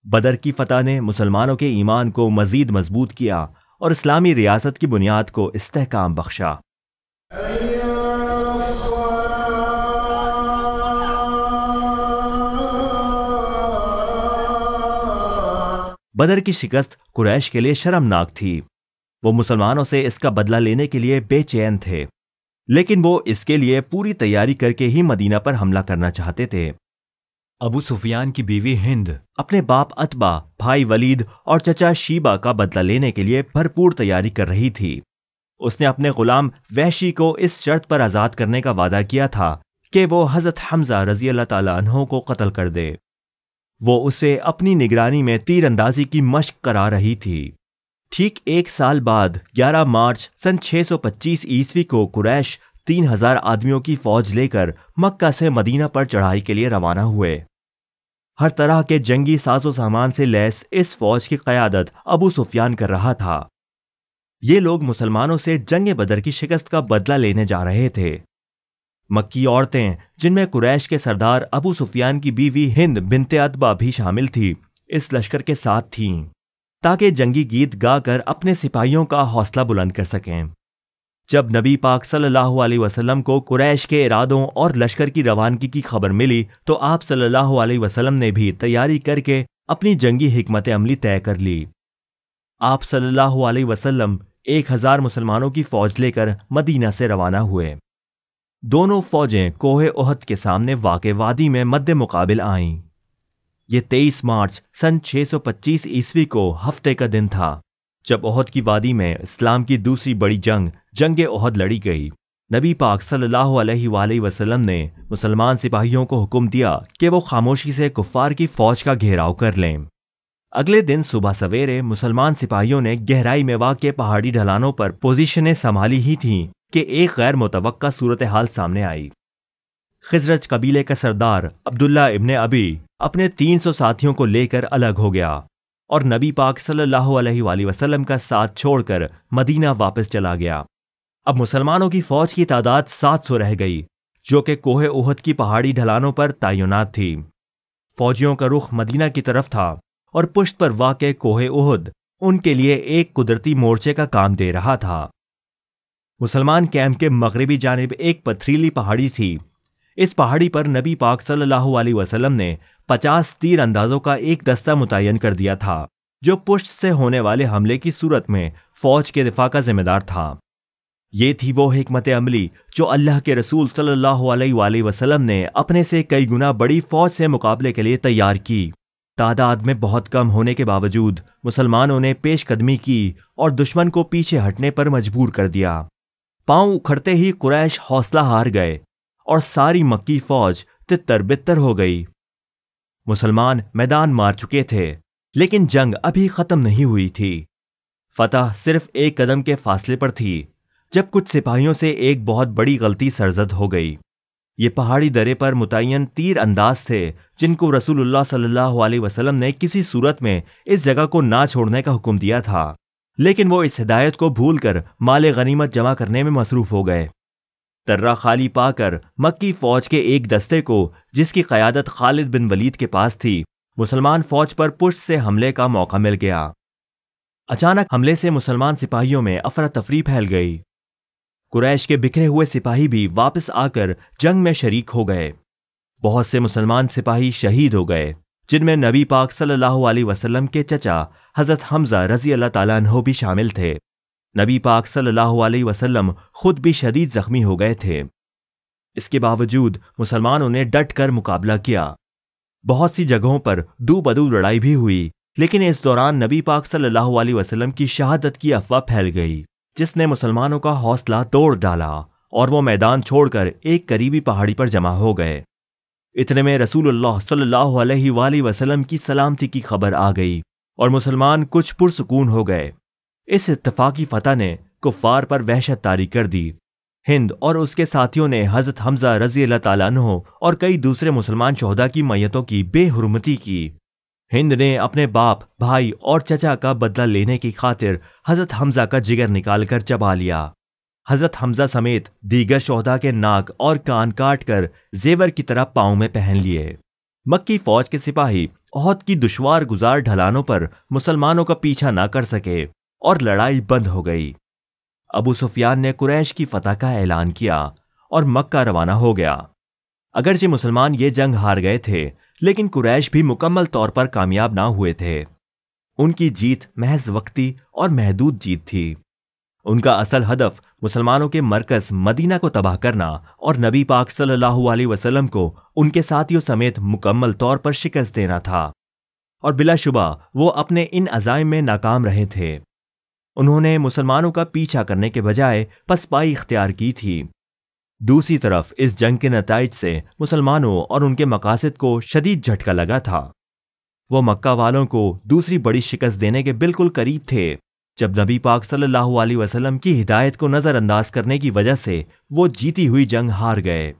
Speaker 2: بدر کی فتح نے مسلمانوں کے ایمان کو مزید مضبوط کیا اور اسلامی ریاست کی بنیاد کو استحکام بخشا۔ بدر کی شکست قریش کے لیے شرمناک تھی۔ وہ مسلمانوں سے اس کا بدلہ لینے کے لیے بے چین تھے، لیکن وہ اس کے لیے پوری تیاری کر کے ہی مدینہ پر حملہ کرنا چاہتے تھے۔ ابو سفیان کی بیوی ہند اپنے باپ عتبہ، بھائی ولید اور چچا شیبہ کا بدلہ لینے کے لیے بھرپور تیاری کر رہی تھی۔ اس نے اپنے غلام وحشی کو اس شرط پر آزاد کرنے کا وعدہ کیا تھا کہ وہ حضرت حمزہ رضی اللہ تعالیٰ عنہ کو قتل کر دے۔ وہ اسے اپنی نگرانی میں تیر اندازی کی مشق کرا رہی تھی۔ ٹھیک 1 سال بعد 11 مارچ سن 625 عیسوی کو قریش 3000 آدمیوں کی فوج لے کر مکہ سے مدینہ پر چڑھائی کے لیے روانہ ہوئے۔ ہر طرح کے جنگی ساز و سامان سے لیس اس فوج کی قیادت ابو سفیان کر رہا تھا۔ یہ لوگ مسلمانوں سے جنگ بدر کی شکست کا بدلہ لینے جا رہے تھے۔ مکی عورتیں، جن میں قریش کے سردار ابو سفیان کی بیوی ہند بنت عتبہ بھی شامل تھی، اس لشکر کے ساتھ تھیں تاکہ جنگی گیت گا کر اپنے سپاہیوں کا حوصلہ بلند کر سکیں۔ جب نبی پاک صلی اللہ علیہ وسلم کو قریش کے ارادوں اور لشکر کی روانگی کی خبر ملی تو آپ صلی اللہ علیہ وسلم نے بھی تیاری کر کے اپنی جنگی حکمت عملی طے کر لی۔ آپ صلی اللہ علیہ وسلم 1000 مسلمانوں کی فوج لے کر مدینہ سے روانہ ہوئے۔ دونوں فوجیں کوہ احد کے سامنے واقع وادی میں مد مقابل آئیں۔ یہ 23 مارچ سن 625 عیسوی کو ہفتے کا دن تھا جب احد کی وادی میں اسلام کی دوسری بڑی جنگ احد لڑی گئی۔ نبی پاک صلی اللہ علیہ وآلہ وسلم نے مسلمان سپاہیوں کو حکم دیا کہ وہ خاموشی سے کفار کی فوج کا گھیراؤ کر لیں۔ اگلے دن صبح سویرے مسلمان سپاہیوں نے گہرائی میں واقع پہاڑی ڈھلانوں پر پوزیشنیں سنبھالی ہی تھیں کہ ایک غیر متوقع صورتحال سامنے آئی۔ خزرج قبیلے کا سردار عبداللہ ابن ابی اپنے 300 ساتھیوں کو لے کر الگ ہو گیا اور نبی پاک صلی اللہ علیہ وآلہ وسلم کا ساتھ چھوڑ کر مدینہ واپس چلا گیا۔ اب مسلمانوں کی فوج کی تعداد 700 رہ گئی جو کہ کوہ احد کی پہاڑی ڈھلانوں پر تعینات تھی۔ فوجیوں کا رخ مدینہ کی طرف تھا اور پشت پر واقع کوہ احد ان کے لیے ایک قدرتی مورچے کا کام دے رہا تھا۔ مسلمان کیمپ کے مغربی جانب ایک پتھریلی پہاڑی تھی۔ اس پہاڑی پر نبی پاک صلی اللہ علیہ وسلم نے 50 تیر اندازوں کا ایک دستہ متعین کر دیا تھا جو پشت سے ہونے والے حملے کی صورت میں فوج کے دفاع کا ذمہ دار تھا۔ یہ تھی وہ حکمت عملی جو اللہ کے رسول صلی اللہ علیہ وآلہ وسلم نے اپنے سے کئی گنا بڑی فوج سے مقابلے کے لیے تیار کی۔ تعداد میں بہت کم ہونے کے باوجود مسلمانوں نے پیش قدمی کی اور دشمن کو پیچھے ہٹنے پر مجبور کر دیا۔ پاؤں اکھڑتے ہی قریش حوصلہ ہار گئے اور ساری مکی فوج تتر بتر ہو گئی۔ مسلمان میدان مار چکے تھے لیکن جنگ ابھی ختم نہیں ہوئی تھی۔ فتح صرف ایک قدم کے فاصلے پر تھی جب کچھ سپاہیوں سے ایک بہت بڑی غلطی سرزد ہو گئی۔ یہ پہاڑی درے پر متعین تیر انداز تھے جن کو رسول اللہ صلی اللہ علیہ وسلم نے کسی صورت میں اس جگہ کو نہ چھوڑنے کا حکم دیا تھا، لیکن وہ اس ہدایت کو بھول کر مال غنیمت جمع کرنے میں مصروف ہو گئے۔ ترہ خالی پا کر مکی فوج کے ایک دستے کو جس کی قیادت خالد بن ولید کے پاس تھی، مسلمان فوج پر پشت سے حملے کا موقع مل گیا۔ اچانک حملے سے مسلمان سپاہیوں میں افراتفری پھیل گئی۔ قریش کے بکھرے ہوئے سپاہی بھی واپس آ کر جنگ میں شریک ہو گئے۔ بہت سے مسلمان سپاہی شہید ہو گئے جن میں نبی پاک صلی اللہ علیہ وسلم کے چچا حضرت حمزہ رضی اللہ تعالیٰ عنہ بھی شامل تھے۔ نبی پاک صلی اللہ علیہ وسلم خود بھی شدید زخمی ہو گئے تھے۔ اس کے باوجود مسلمانوں نے ڈٹ کر مقابلہ کیا۔ بہت سی جگہوں پر دو بدو لڑائی بھی ہوئی، لیکن اس دوران نبی پاک صلی اللہ علیہ وسلم کی شہادت کی افواہ پھیل گئی جس نے مسلمانوں کا حوصلہ توڑ ڈالا اور وہ میدان چھوڑ کر ایک قریبی پہاڑی پر جمع ہو گئے۔ اتنے میں رسول اللہ صلی اللہ علیہ وآلہ وسلم کی سلامتی کی خبر آ گئی اور مسلمان کچھ پرسکون ہو گئے۔ اس اتفاقی فتح نے کفار پر وحشت طاری کر دی۔ ہند اور اس کے ساتھیوں نے حضرت حمزہ رضی اللہ تعالیٰ عنہ اور کئی دوسرے مسلمان شہداء کی میتوں کی بے حرمتی کی۔ ہند نے اپنے باپ، بھائی اور چچا کا بدلہ لینے کی خاطر حضرت حمزہ کا جگر نکال کر چبا لیا۔ حضرت حمزہ سمیت دیگر شہداء کے ناک اور کان کاٹ کر زیور کی طرح پاؤں میں پہن لیے۔ مکی فوج کے سپاہی احد کی دشوار گزار ڈھلانوں پر مسلمانوں کا پیچھا نہ کر سکے اور لڑائی بند ہو گئی۔ ابو سفیان نے قریش کی فتح کا اعلان کیا اور مکہ روانہ ہو گیا۔ اگرچہ مسلمان یہ جنگ ہار گئے تھے لیکن قریش بھی مکمل طور پر کامیاب نہ ہوئے تھے۔ ان کی جیت محض وقتی اور محدود جیت تھی۔ ان کا اصل ہدف مسلمانوں کے مرکز مدینہ کو تباہ کرنا اور نبی پاک صلی اللہ علیہ وسلم کو ان کے ساتھیوں سمیت مکمل طور پر شکست دینا تھا، اور بلا شبہ وہ اپنے ان عزائم میں ناکام رہے تھے۔ انہوں نے مسلمانوں کا پیچھا کرنے کے بجائے پسپائی اختیار کی تھی۔ دوسری طرف اس جنگ کے نتائج سے مسلمانوں اور ان کے مقاصد کو شدید جھٹکا لگا تھا۔ وہ مکہ والوں کو دوسری بڑی شکست دینے کے بالکل قریب تھے جب نبی پاک صلی اللہ علیہ وسلم کی ہدایت کو نظر انداز کرنے کی وجہ سے وہ جیتی ہوئی جنگ ہار گئے۔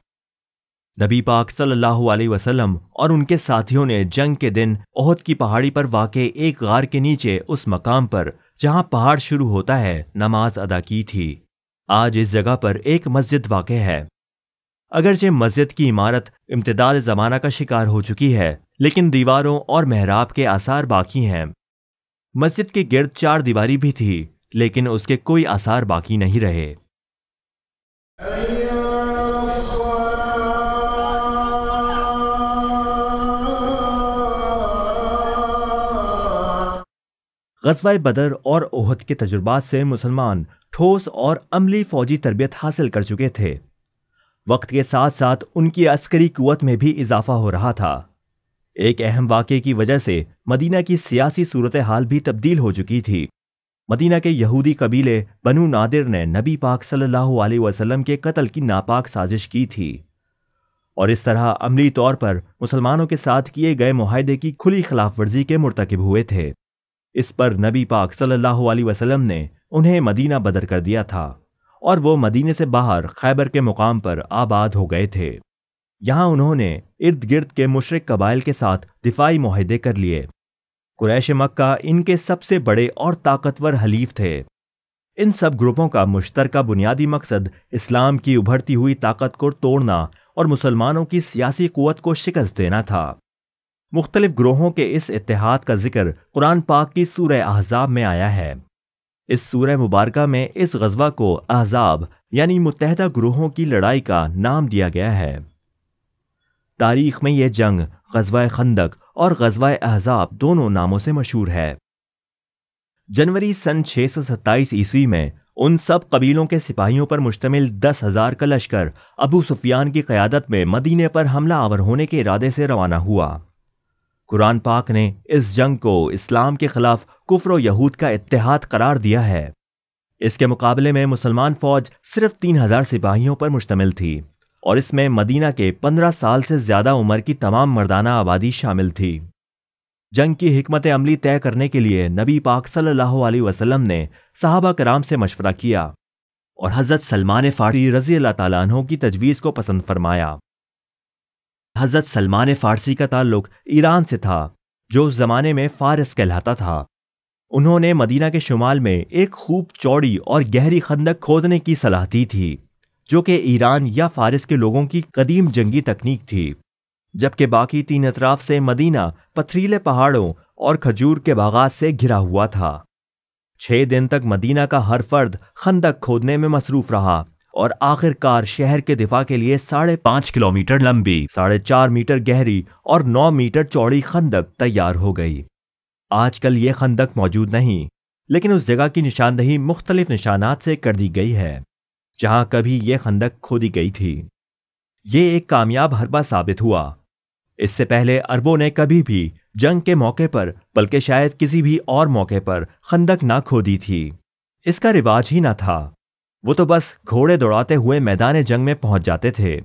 Speaker 2: نبی پاک صلی اللہ علیہ وسلم اور ان کے ساتھیوں نے جنگ کے دن احد کی پہاڑی پر واقع ایک غار کے نیچے اس مقام پر جہاں پہاڑ شروع ہوتا ہے نماز ادا کی تھی۔ آج اس جگہ پر ایک مسجد واقع ہے۔ اگرچہ مسجد کی عمارت امتداد زمانہ کا شکار ہو چکی ہے لیکن دیواروں اور محراب کے آثار باقی ہیں۔ مسجد کے گرد 4 دیواری بھی تھی لیکن اس کے کوئی آثار باقی نہیں رہے۔ غزوہ بدر اور احد کے تجربات سے مسلمان ٹھوس اور عملی فوجی تربیت حاصل کر چکے تھے۔ وقت کے ساتھ ساتھ ان کی عسکری قوت میں بھی اضافہ ہو رہا تھا۔ ایک اہم واقعے کی وجہ سے مدینہ کی سیاسی صورتحال بھی تبدیل ہو چکی تھی۔ مدینہ کے یہودی قبیلے بنو نادر نے نبی پاک صلی اللہ علیہ وسلم کے قتل کی ناپاک سازش کی تھی، اور اس طرح عملی طور پر مسلمانوں کے ساتھ کیے گئے معاہدے کی کھلی خلاف ورزی کے مرتکب ہوئے تھے۔ اس پر نبی پاک صلی اللہ علیہ وسلم نے انہیں مدینہ بدر کر دیا تھا، اور وہ مدینے سے باہر خیبر کے مقام پر آباد ہو گئے تھے۔ یہاں انہوں نے ارد گرد کے مشرک قبائل کے ساتھ دفاعی معاہدے کر لیے۔ قریش مکہ ان کے سب سے بڑے اور طاقتور حلیف تھے۔ ان سب گروپوں کا مشترکہ بنیادی مقصد اسلام کی ابھرتی ہوئی طاقت کو توڑنا اور مسلمانوں کی سیاسی قوت کو شکست دینا تھا۔ مختلف گروہوں کے اس اتحاد کا ذکر قرآن پاک کی سورہ احزاب میں آیا ہے۔ اس سورہ مبارکہ میں اس غزوہ کو احزاب یعنی متحدہ گروہوں کی لڑائی کا نام دیا گیا ہے۔ تاریخ میں یہ جنگ غزوہ خندق اور غزوہ احزاب دونوں ناموں سے مشہور ہے۔ جنوری سن 627 عیسوی میں ان سب قبیلوں کے سپاہیوں پر مشتمل 10,000 کا لشکر ابو سفیان کی قیادت میں مدینے پر حملہ آور ہونے کے ارادے سے روانہ ہوا۔ قرآن پاک نے اس جنگ کو اسلام کے خلاف کفر و یہود کا اتحاد قرار دیا ہے۔ اس کے مقابلے میں مسلمان فوج صرف 3,000 سپاہیوں پر مشتمل تھی، اور اس میں مدینہ کے 15 سال سے زیادہ عمر کی تمام مردانہ آبادی شامل تھی۔ جنگ کی حکمت عملی طے کرنے کے لیے نبی پاک صلی اللہ علیہ وسلم نے صحابہ کرام سے مشورہ کیا، اور حضرت سلمان فارسی رضی اللہ تعالیٰ عنہ کی تجویز کو پسند فرمایا۔ حضرت سلمان فارسی کا تعلق ایران سے تھا، جو اس زمانے میں فارس کہلاتا تھا۔ انہوں نے مدینہ کے شمال میں ایک خوب چوڑی اور گہری خندق کھودنے کی صلاح دی تھی، جو کہ ایران یا فارس کے لوگوں کی قدیم جنگی تکنیک تھی، جبکہ باقی 3 اطراف سے مدینہ پتھریلے پہاڑوں اور کھجور کے باغات سے گھرا ہوا تھا۔ 6 دن تک مدینہ کا ہر فرد خندق کھودنے میں مصروف رہا، اور آخر کار شہر کے دفاع کے لیے 5.5 کلومیٹر لمبی، 4.5 میٹر گہری اور 9 میٹر چوڑی خندق تیار ہو گئی۔ آج کل یہ خندق موجود نہیں، لیکن اس جگہ کی نشاندہی مختلف نشانات سے کر دی گئی ہے جہاں کبھی یہ خندق کھودی گئی تھی۔ یہ ایک کامیاب حربہ ثابت ہوا۔ اس سے پہلے عربوں نے کبھی بھی جنگ کے موقع پر، بلکہ شاید کسی بھی اور موقع پر خندق نہ کھودی تھی۔ اس کا رواج ہی نہ تھا، وہ تو بس گھوڑے دوڑاتے ہوئے میدان جنگ میں پہنچ جاتے تھے۔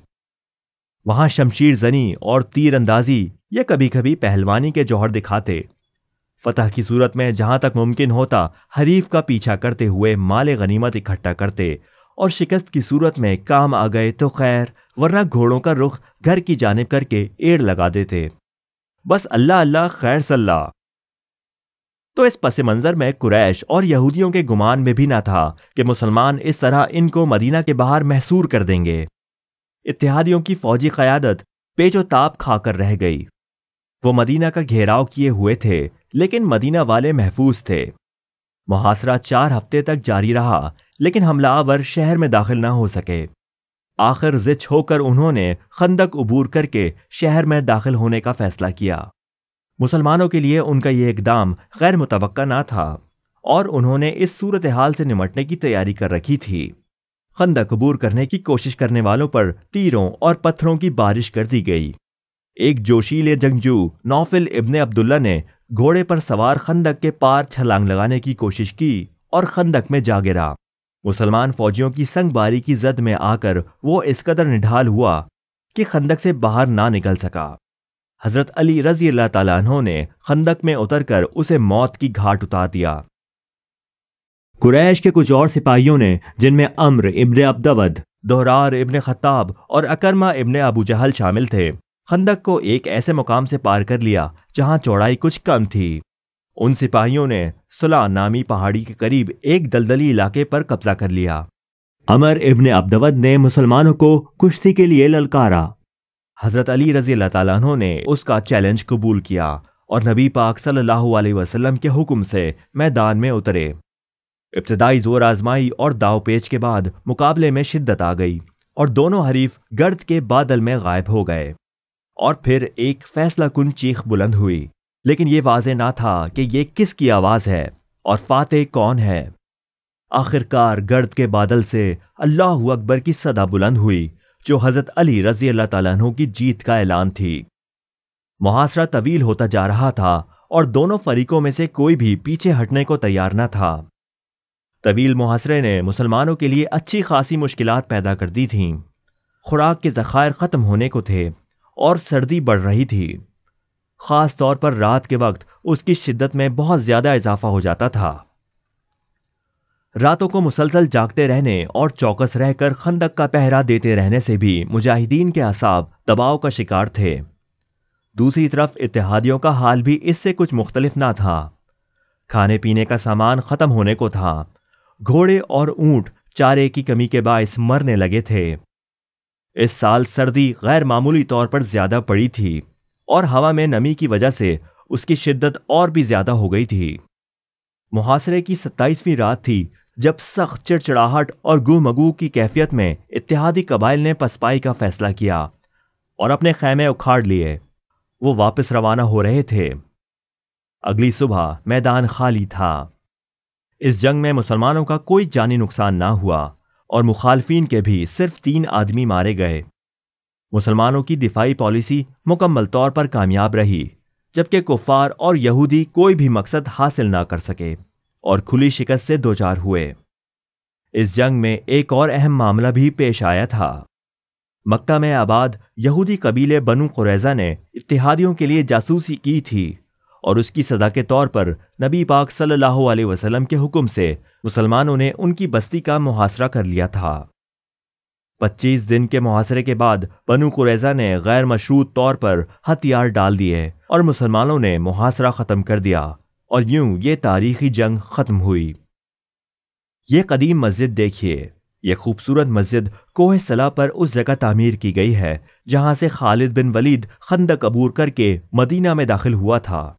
Speaker 2: وہاں شمشیر زنی اور تیر اندازی یا کبھی کبھی پہلوانی کے جوہر دکھاتے۔ فتح کی صورت میں جہاں تک ممکن ہوتا حریف کا پیچھا کرتے ہوئے مال غنیمت اکٹھا کرتے، اور شکست کی صورت میں کام آ گئے تو خیر، ورنہ گھوڑوں کا رخ گھر کی جانب کر کے ایڑ لگا دیتے۔ بس اللہ اللہ خیر صلاح۔ تو اس پس منظر میں قریش اور یہودیوں کے گمان میں بھی نہ تھا کہ مسلمان اس طرح ان کو مدینہ کے باہر محصور کر دیں گے۔ اتحادیوں کی فوجی قیادت پیچ و تاب کھا کر رہ گئی۔ وہ مدینہ کا گھیراؤ کیے ہوئے تھے، لیکن مدینہ والے محفوظ تھے۔ محاصرہ 4 ہفتے تک جاری رہا، لیکن حملہ آور شہر میں داخل نہ ہو سکے۔ آخر زچ ہو کر انہوں نے خندق عبور کر کے شہر میں داخل ہونے کا فیصلہ کیا۔ مسلمانوں کے لیے ان کا یہ اقدام غیر متوقع نہ تھا، اور انہوں نے اس صورتحال سے نمٹنے کی تیاری کر رکھی تھی۔ خندق عبور کرنے کی کوشش کرنے والوں پر تیروں اور پتھروں کی بارش کر دی گئی۔ ایک جوشیلے جنگجو نوفل ابن عبداللہ نے گھوڑے پر سوار خندق کے پار چھلانگ لگانے کی کوشش کی اور خندق میں جا گرا۔ مسلمان فوجیوں کی سنگ باری کی زد میں آ کر وہ اس قدر نڈھال ہوا کہ خندق سے باہر نہ نکل سکا۔ حضرت علی رضی اللہ تعالیٰ عنہ نے خندق میں اتر کر اسے موت کی گھاٹ اتار دیا۔ قریش کے کچھ اور سپاہیوں نے، جن میں عمرو ابن عبدود، دہرار ابن خطاب اور اکرمہ ابن ابو جہل شامل تھے، خندق کو ایک ایسے مقام سے پار کر لیا جہاں چوڑائی کچھ کم تھی۔ ان سپاہیوں نے صلہ نامی پہاڑی کے قریب ایک دلدلی علاقے پر قبضہ کر لیا۔ عمر ابن عبدود نے مسلمانوں کو کشتی کے لیے للکارا۔ حضرت علی رضی اللہ تعالیٰ عنہ نے اس کا چیلنج قبول کیا اور نبی پاک صلی اللہ علیہ وسلم کے حکم سے میدان میں اترے۔ ابتدائی زور آزمائی اور داؤ پیچ کے بعد مقابلے میں شدت آ گئی، اور دونوں حریف گرد کے بادل میں غائب ہو گئے، اور پھر ایک فیصلہ کن چیخ بلند ہوئی، لیکن یہ واضح نہ تھا کہ یہ کس کی آواز ہے اور فاتح کون ہے۔ آخر کار گرد کے بادل سے اللہ اکبر کی صدا بلند ہوئی، جو حضرت علی رضی اللہ تعالیٰ عنہ کی جیت کا اعلان تھی۔ محاصرہ طویل ہوتا جا رہا تھا اور دونوں فریقوں میں سے کوئی بھی پیچھے ہٹنے کو تیار نہ تھا۔ طویل محاصرے نے مسلمانوں کے لیے اچھی خاصی مشکلات پیدا کر دی تھیں۔ خوراک کے ذخائر ختم ہونے کو تھے اور سردی بڑھ رہی تھی۔ خاص طور پر رات کے وقت اس کی شدت میں بہت زیادہ اضافہ ہو جاتا تھا۔ راتوں کو مسلسل جاگتے رہنے اور چوکس رہ کر خندق کا پہرا دیتے رہنے سے بھی مجاہدین کے اعصاب دباؤ کا شکار تھے۔ دوسری طرف اتحادیوں کا حال بھی اس سے کچھ مختلف نہ تھا۔ کھانے پینے کا سامان ختم ہونے کو تھا۔ گھوڑے اور اونٹ چارے کی کمی کے باعث مرنے لگے تھے۔ اس سال سردی غیر معمولی طور پر زیادہ پڑی تھی اور ہوا میں نمی کی وجہ سے اس کی شدت اور بھی زیادہ ہو گئی تھی۔ محاصرے کی 27ویں رات تھی جب سخت چڑچڑاہٹ اور گو مگو کی کیفیت میں اتحادی قبائل نے پسپائی کا فیصلہ کیا اور اپنے خیمے اکھاڑ لیے۔ وہ واپس روانہ ہو رہے تھے۔ اگلی صبح میدان خالی تھا۔ اس جنگ میں مسلمانوں کا کوئی جانی نقصان نہ ہوا اور مخالفین کے بھی صرف 3 آدمی مارے گئے۔ مسلمانوں کی دفاعی پالیسی مکمل طور پر کامیاب رہی، جبکہ کفار اور یہودی کوئی بھی مقصد حاصل نہ کر سکے اور کھلی شکست سے دوچار ہوئے۔ اس جنگ میں ایک اور اہم معاملہ بھی پیش آیا تھا۔ مکہ میں آباد یہودی قبیلے بنو قریظہ نے اتحادیوں کے لیے جاسوسی کی تھی اور اس کی سزا کے طور پر نبی پاک صلی اللہ علیہ وسلم کے حکم سے مسلمانوں نے ان کی بستی کا محاصرہ کر لیا تھا۔ 25 دن کے محاصرے کے بعد بنو قریظہ نے غیر مشروط طور پر ہتھیار ڈال دیے اور مسلمانوں نے محاصرہ ختم کر دیا اور یوں یہ تاریخی جنگ ختم ہوئی۔ یہ قدیم مسجد دیکھیے۔ یہ خوبصورت مسجد کوہ صلا پر اس جگہ تعمیر کی گئی ہے جہاں سے خالد بن ولید خندق عبور کر کے مدینہ میں داخل ہوا تھا،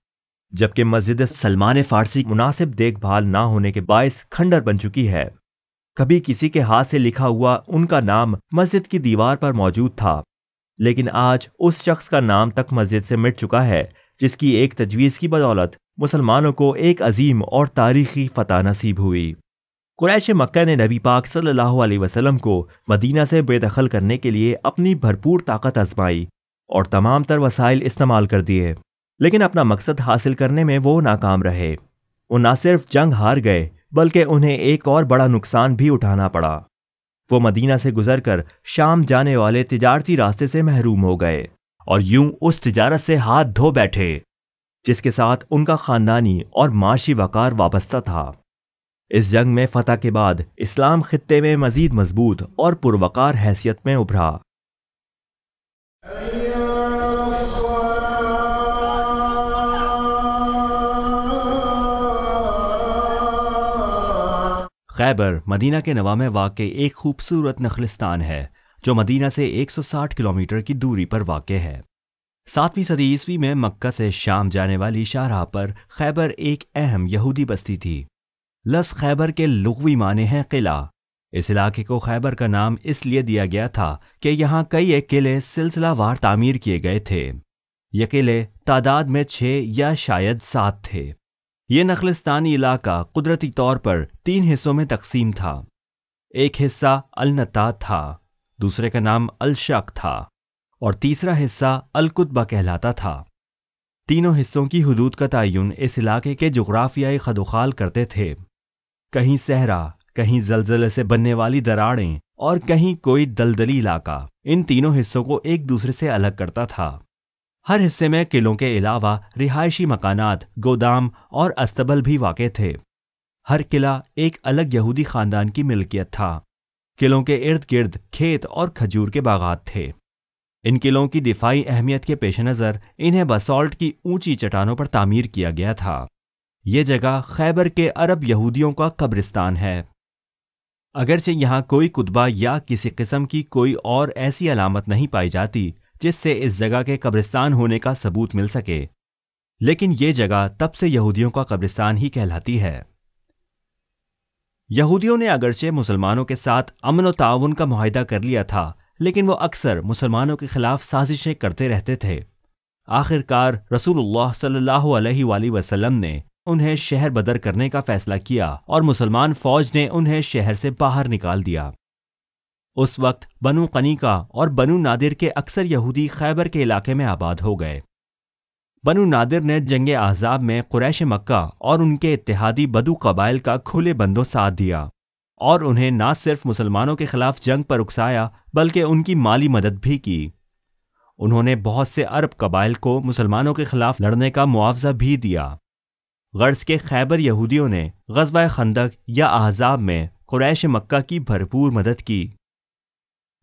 Speaker 2: جبکہ مسجد سلمان فارسی مناسب دیکھ بھال نہ ہونے کے باعث کھنڈر بن چکی ہے۔ کبھی کسی کے ہاتھ سے لکھا ہوا ان کا نام مسجد کی دیوار پر موجود تھا، لیکن آج اس شخص کا نام تک مسجد سے مٹ چکا ہے جس کی ایک تجویز کی بدولت مسلمانوں کو ایک عظیم اور تاریخی فتح نصیب ہوئی۔ قریش مکہ نے نبی پاک صلی اللہ علیہ وسلم کو مدینہ سے بے دخل کرنے کے لیے اپنی بھرپور طاقت آزمائی اور تمام تر وسائل استعمال کر دیے، لیکن اپنا مقصد حاصل کرنے میں وہ ناکام رہے۔ وہ نہ صرف جنگ ہار گئے بلکہ انہیں ایک اور بڑا نقصان بھی اٹھانا پڑا۔ وہ مدینہ سے گزر کر شام جانے والے تجارتی راستے سے محروم ہو گئے اور یوں اس تجارت سے ہاتھ دھو بیٹھے جس کے ساتھ ان کا خاندانی اور معاشی وقار وابستہ تھا۔ اس جنگ میں فتح کے بعد اسلام خطے میں مزید مضبوط اور پروقار حیثیت میں ابھرا۔ خیبر مدینہ کے نواح میں واقع ایک خوبصورت نخلستان ہے جو مدینہ سے 160 کلومیٹر کی دوری پر واقع ہے۔ 7ویں صدی عیسوی میں مکہ سے شام جانے والی شاہراہ پر خیبر ایک اہم یہودی بستی تھی۔ لفظ خیبر کے لغوی معنی ہے قلعہ۔ اس علاقے کو خیبر کا نام اس لیے دیا گیا تھا کہ یہاں کئی ایک قلعے سلسلہ وار تعمیر کیے گئے تھے۔ یہ قلعے تعداد میں 6 یا شاید 7 تھے۔ یہ نخلستانی علاقہ قدرتی طور پر 3 حصوں میں تقسیم تھا۔ ایک حصہ النطات تھا، دوسرے کا نام الشق تھا اور تیسرا حصہ القطبہ کہلاتا تھا۔ تینوں حصوں کی حدود کا تعین اس علاقے کے جغرافیائی خدوخال کرتے تھے۔ کہیں صحرا، کہیں زلزلے سے بننے والی دراڑیں اور کہیں کوئی دلدلی علاقہ ان تینوں حصوں کو ایک دوسرے سے الگ کرتا تھا۔ ہر حصے میں قلعوں کے علاوہ رہائشی مکانات، گودام اور استبل بھی واقع تھے۔ ہر قلعہ ایک الگ یہودی خاندان کی ملکیت تھا۔ قلعوں کے ارد گرد کھیت اور کھجور کے باغات تھے۔ ان قلعوں کی دفاعی اہمیت کے پیش نظر انہیں باسالٹ کی اونچی چٹانوں پر تعمیر کیا گیا تھا۔ یہ جگہ خیبر کے عرب یہودیوں کا قبرستان ہے۔ اگرچہ یہاں کوئی کتبہ یا کسی قسم کی کوئی اور ایسی علامت نہیں پائی جاتی جس سے اس جگہ کے قبرستان ہونے کا ثبوت مل سکے، لیکن یہ جگہ تب سے یہودیوں کا قبرستان ہی کہلاتی ہے۔ یہودیوں نے اگرچہ مسلمانوں کے ساتھ امن و تعاون کا معاہدہ کر لیا تھا، لیکن وہ اکثر مسلمانوں کے خلاف سازشیں کرتے رہتے تھے۔ آخرکار رسول اللہ صلی اللہ علیہ وآلہ وسلم نے انہیں شہر بدر کرنے کا فیصلہ کیا اور مسلمان فوج نے انہیں شہر سے باہر نکال دیا۔ اس وقت بنو قنیقہ اور بنو نادر کے اکثر یہودی خیبر کے علاقے میں آباد ہو گئے۔ بنو نادر نے جنگ احزاب میں قریش مکہ اور ان کے اتحادی بدو قبائل کا کھلے بندوں ساتھ دیا اور انہیں نہ صرف مسلمانوں کے خلاف جنگ پر اکسایا بلکہ ان کی مالی مدد بھی کی۔ انہوں نے بہت سے عرب قبائل کو مسلمانوں کے خلاف لڑنے کا معاوضہ بھی دیا۔ غرض کے خیبر یہودیوں نے غزوہ خندق یا احزاب میں قریش مکہ کی بھرپور مدد کی۔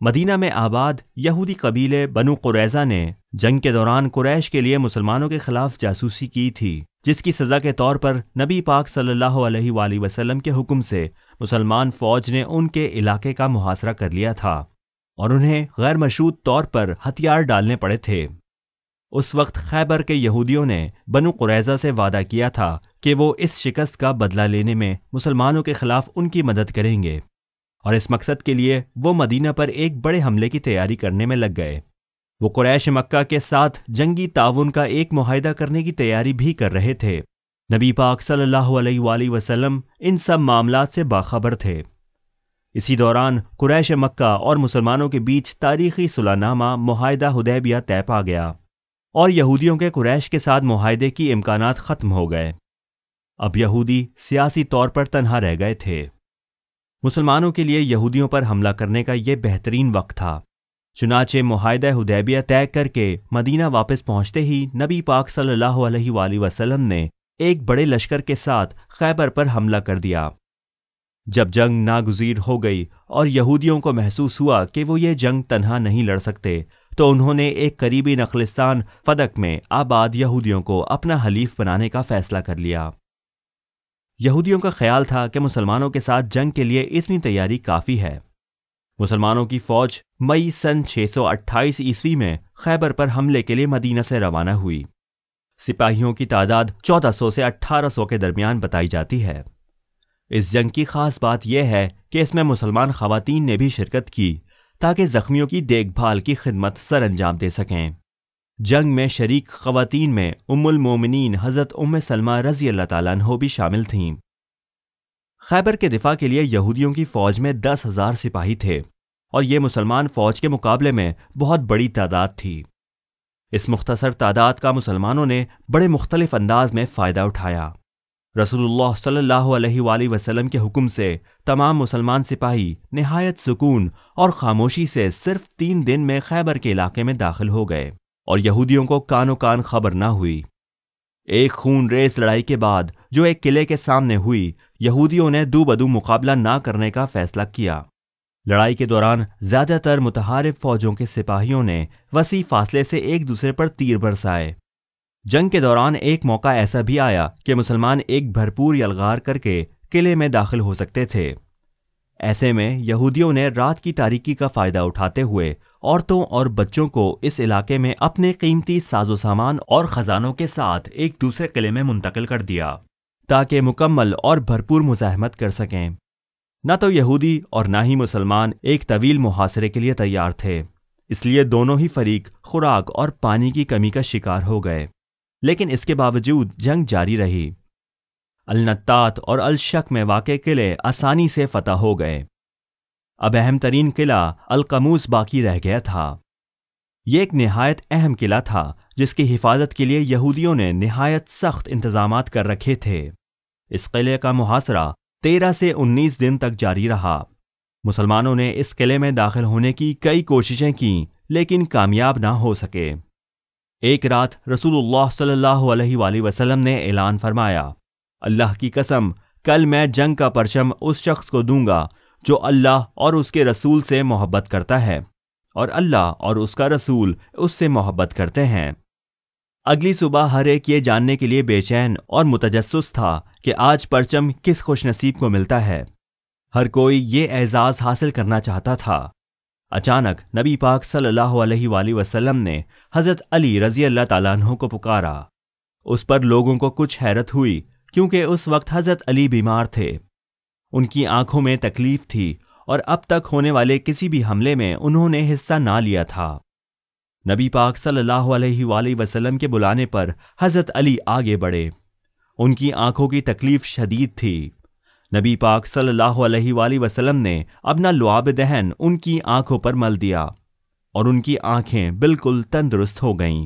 Speaker 2: مدینہ میں آباد یہودی قبیلے بنو قریظہ نے جنگ کے دوران قریش کے لیے مسلمانوں کے خلاف جاسوسی کی تھی، جس کی سزا کے طور پر نبی پاک صلی اللہ علیہ وآلہ وسلم کے حکم سے مسلمان فوج نے ان کے علاقے کا محاصرہ کر لیا تھا اور انہیں غیر مشروط طور پر ہتھیار ڈالنے پڑے تھے۔ اس وقت خیبر کے یہودیوں نے بنو قریظہ سے وعدہ کیا تھا کہ وہ اس شکست کا بدلہ لینے میں مسلمانوں کے خلاف ان کی مدد کریں گے، اور اس مقصد کے لیے وہ مدینہ پر ایک بڑے حملے کی تیاری کرنے میں لگ گئے۔ وہ قریش مکہ کے ساتھ جنگی تعاون کا ایک معاہدہ کرنے کی تیاری بھی کر رہے تھے۔ نبی پاک صلی اللہ علیہ وآلہ وسلم ان سب معاملات سے باخبر تھے۔ اسی دوران قریش مکہ اور مسلمانوں کے بیچ تاریخی صلح نامہ معاہدہ حدیبیہ طے پا گیا اور یہودیوں کے قریش کے ساتھ معاہدے کی امکانات ختم ہو گئے۔ اب یہودی سیاسی طور پر تنہا رہ گئے تھے۔ مسلمانوں کے لیے یہودیوں پر حملہ کرنے کا یہ بہترین وقت تھا۔ چنانچہ معاہدہ حدیبیہ طے کر کے مدینہ واپس پہنچتے ہی نبی پاک صلی اللہ علیہ وآلہ وسلم نے ایک بڑے لشکر کے ساتھ خیبر پر حملہ کر دیا۔ جب جنگ ناگزیر ہو گئی اور یہودیوں کو محسوس ہوا کہ وہ یہ جنگ تنہا نہیں لڑ سکتے، تو انہوں نے ایک قریبی نخلستان فدق میں آباد یہودیوں کو اپنا حلیف بنانے کا فیصلہ کر لیا۔ یہودیوں کا خیال تھا کہ مسلمانوں کے ساتھ جنگ کے لیے اتنی تیاری کافی ہے۔ مسلمانوں کی فوج مئی سن 628 عیسوی میں خیبر پر حملے کے لیے مدینہ سے روانہ ہوئی۔ سپاہیوں کی تعداد 1400 سے 1800 کے درمیان بتائی جاتی ہے۔ اس جنگ کی خاص بات یہ ہے کہ اس میں مسلمان خواتین نے بھی شرکت کی تاکہ زخمیوں کی دیکھ بھال کی خدمت سر انجام دے سکیں۔ جنگ میں شریک خواتین میں ام المومنین حضرت ام سلمہ رضی اللہ تعالیٰ عنہ بھی شامل تھیں۔ خیبر کے دفاع کے لیے یہودیوں کی فوج میں 10,000 سپاہی تھے اور یہ مسلمان فوج کے مقابلے میں بہت بڑی تعداد تھی۔ اس مختصر تعداد کا مسلمانوں نے بڑے مختلف انداز میں فائدہ اٹھایا۔ رسول اللہ صلی اللہ علیہ وآلہ وسلم کے حکم سے تمام مسلمان سپاہی نہایت سکون اور خاموشی سے صرف 3 دن میں خیبر کے علاقے میں داخل ہو گئے اور یہودیوں کو کانوں کان خبر نہ ہوئی۔ ایک خون ریز لڑائی کے بعد جو ایک قلعے کے سامنے ہوئی، یہودیوں نے دو بدو مقابلہ نہ کرنے کا فیصلہ کیا۔ لڑائی کے دوران زیادہ تر متحارب فوجوں کے سپاہیوں نے وسیع فاصلے سے ایک دوسرے پر تیر برسائے۔ جنگ کے دوران ایک موقع ایسا بھی آیا کہ مسلمان ایک بھرپور یلغار کر کے قلعے میں داخل ہو سکتے تھے۔ ایسے میں یہودیوں نے رات کی تاریکی کا فائدہ اٹھاتے ہوئے عورتوں اور بچوں کو اس علاقے میں اپنے قیمتی ساز و سامان اور خزانوں کے ساتھ ایک دوسرے قلعے میں منتقل کر دیا تاکہ مکمل اور بھرپور مزاحمت کر سکیں۔ نہ تو یہودی اور نہ ہی مسلمان ایک طویل محاصرے کے لیے تیار تھے، اس لیے دونوں ہی فریق خوراک اور پانی کی کمی کا شکار ہو گئے، لیکن اس کے باوجود جنگ جاری رہی۔ النطاط اور الشک میں واقع قلعے آسانی سے فتح ہو گئے۔ اب اہم ترین قلعہ القموس باقی رہ گیا تھا۔ یہ ایک نہایت اہم قلعہ تھا جس کی حفاظت کے لیے یہودیوں نے نہایت سخت انتظامات کر رکھے تھے۔ اس قلعے کا محاصرہ 13 سے 19 دن تک جاری رہا۔ مسلمانوں نے اس قلعے میں داخل ہونے کی کئی کوششیں کیں لیکن کامیاب نہ ہو سکے۔ ایک رات رسول اللہ صلی اللہ علیہ وآلہ وسلم نے اعلان فرمایا، اللہ کی قسم کل میں جنگ کا پرچم اس شخص کو دوں گا جو اللہ اور اس کے رسول سے محبت کرتا ہے اور اللہ اور اس کا رسول اس سے محبت کرتے ہیں۔ اگلی صبح ہر ایک یہ جاننے کے لیے بے چین اور متجسس تھا کہ آج پرچم کس خوش نصیب کو ملتا ہے۔ ہر کوئی یہ اعزاز حاصل کرنا چاہتا تھا۔ اچانک نبی پاک صلی اللہ علیہ وآلہ وسلم نے حضرت علی رضی اللہ تعالیٰ عنہ کو پکارا۔ اس پر لوگوں کو کچھ حیرت ہوئی کیونکہ اس وقت حضرت علی بیمار تھے۔ ان کی آنکھوں میں تکلیف تھی اور اب تک ہونے والے کسی بھی حملے میں انہوں نے حصہ نہ لیا تھا۔ نبی پاک صلی اللہ علیہ وآلہ وسلم کے بلانے پر حضرت علی آگے بڑھے۔ ان کی آنکھوں کی تکلیف شدید تھی۔ نبی پاک صلی اللہ علیہ وآلہ وسلم نے اپنا لعاب دہن ان کی آنکھوں پر مل دیا اور ان کی آنکھیں بالکل تندرست ہو گئیں۔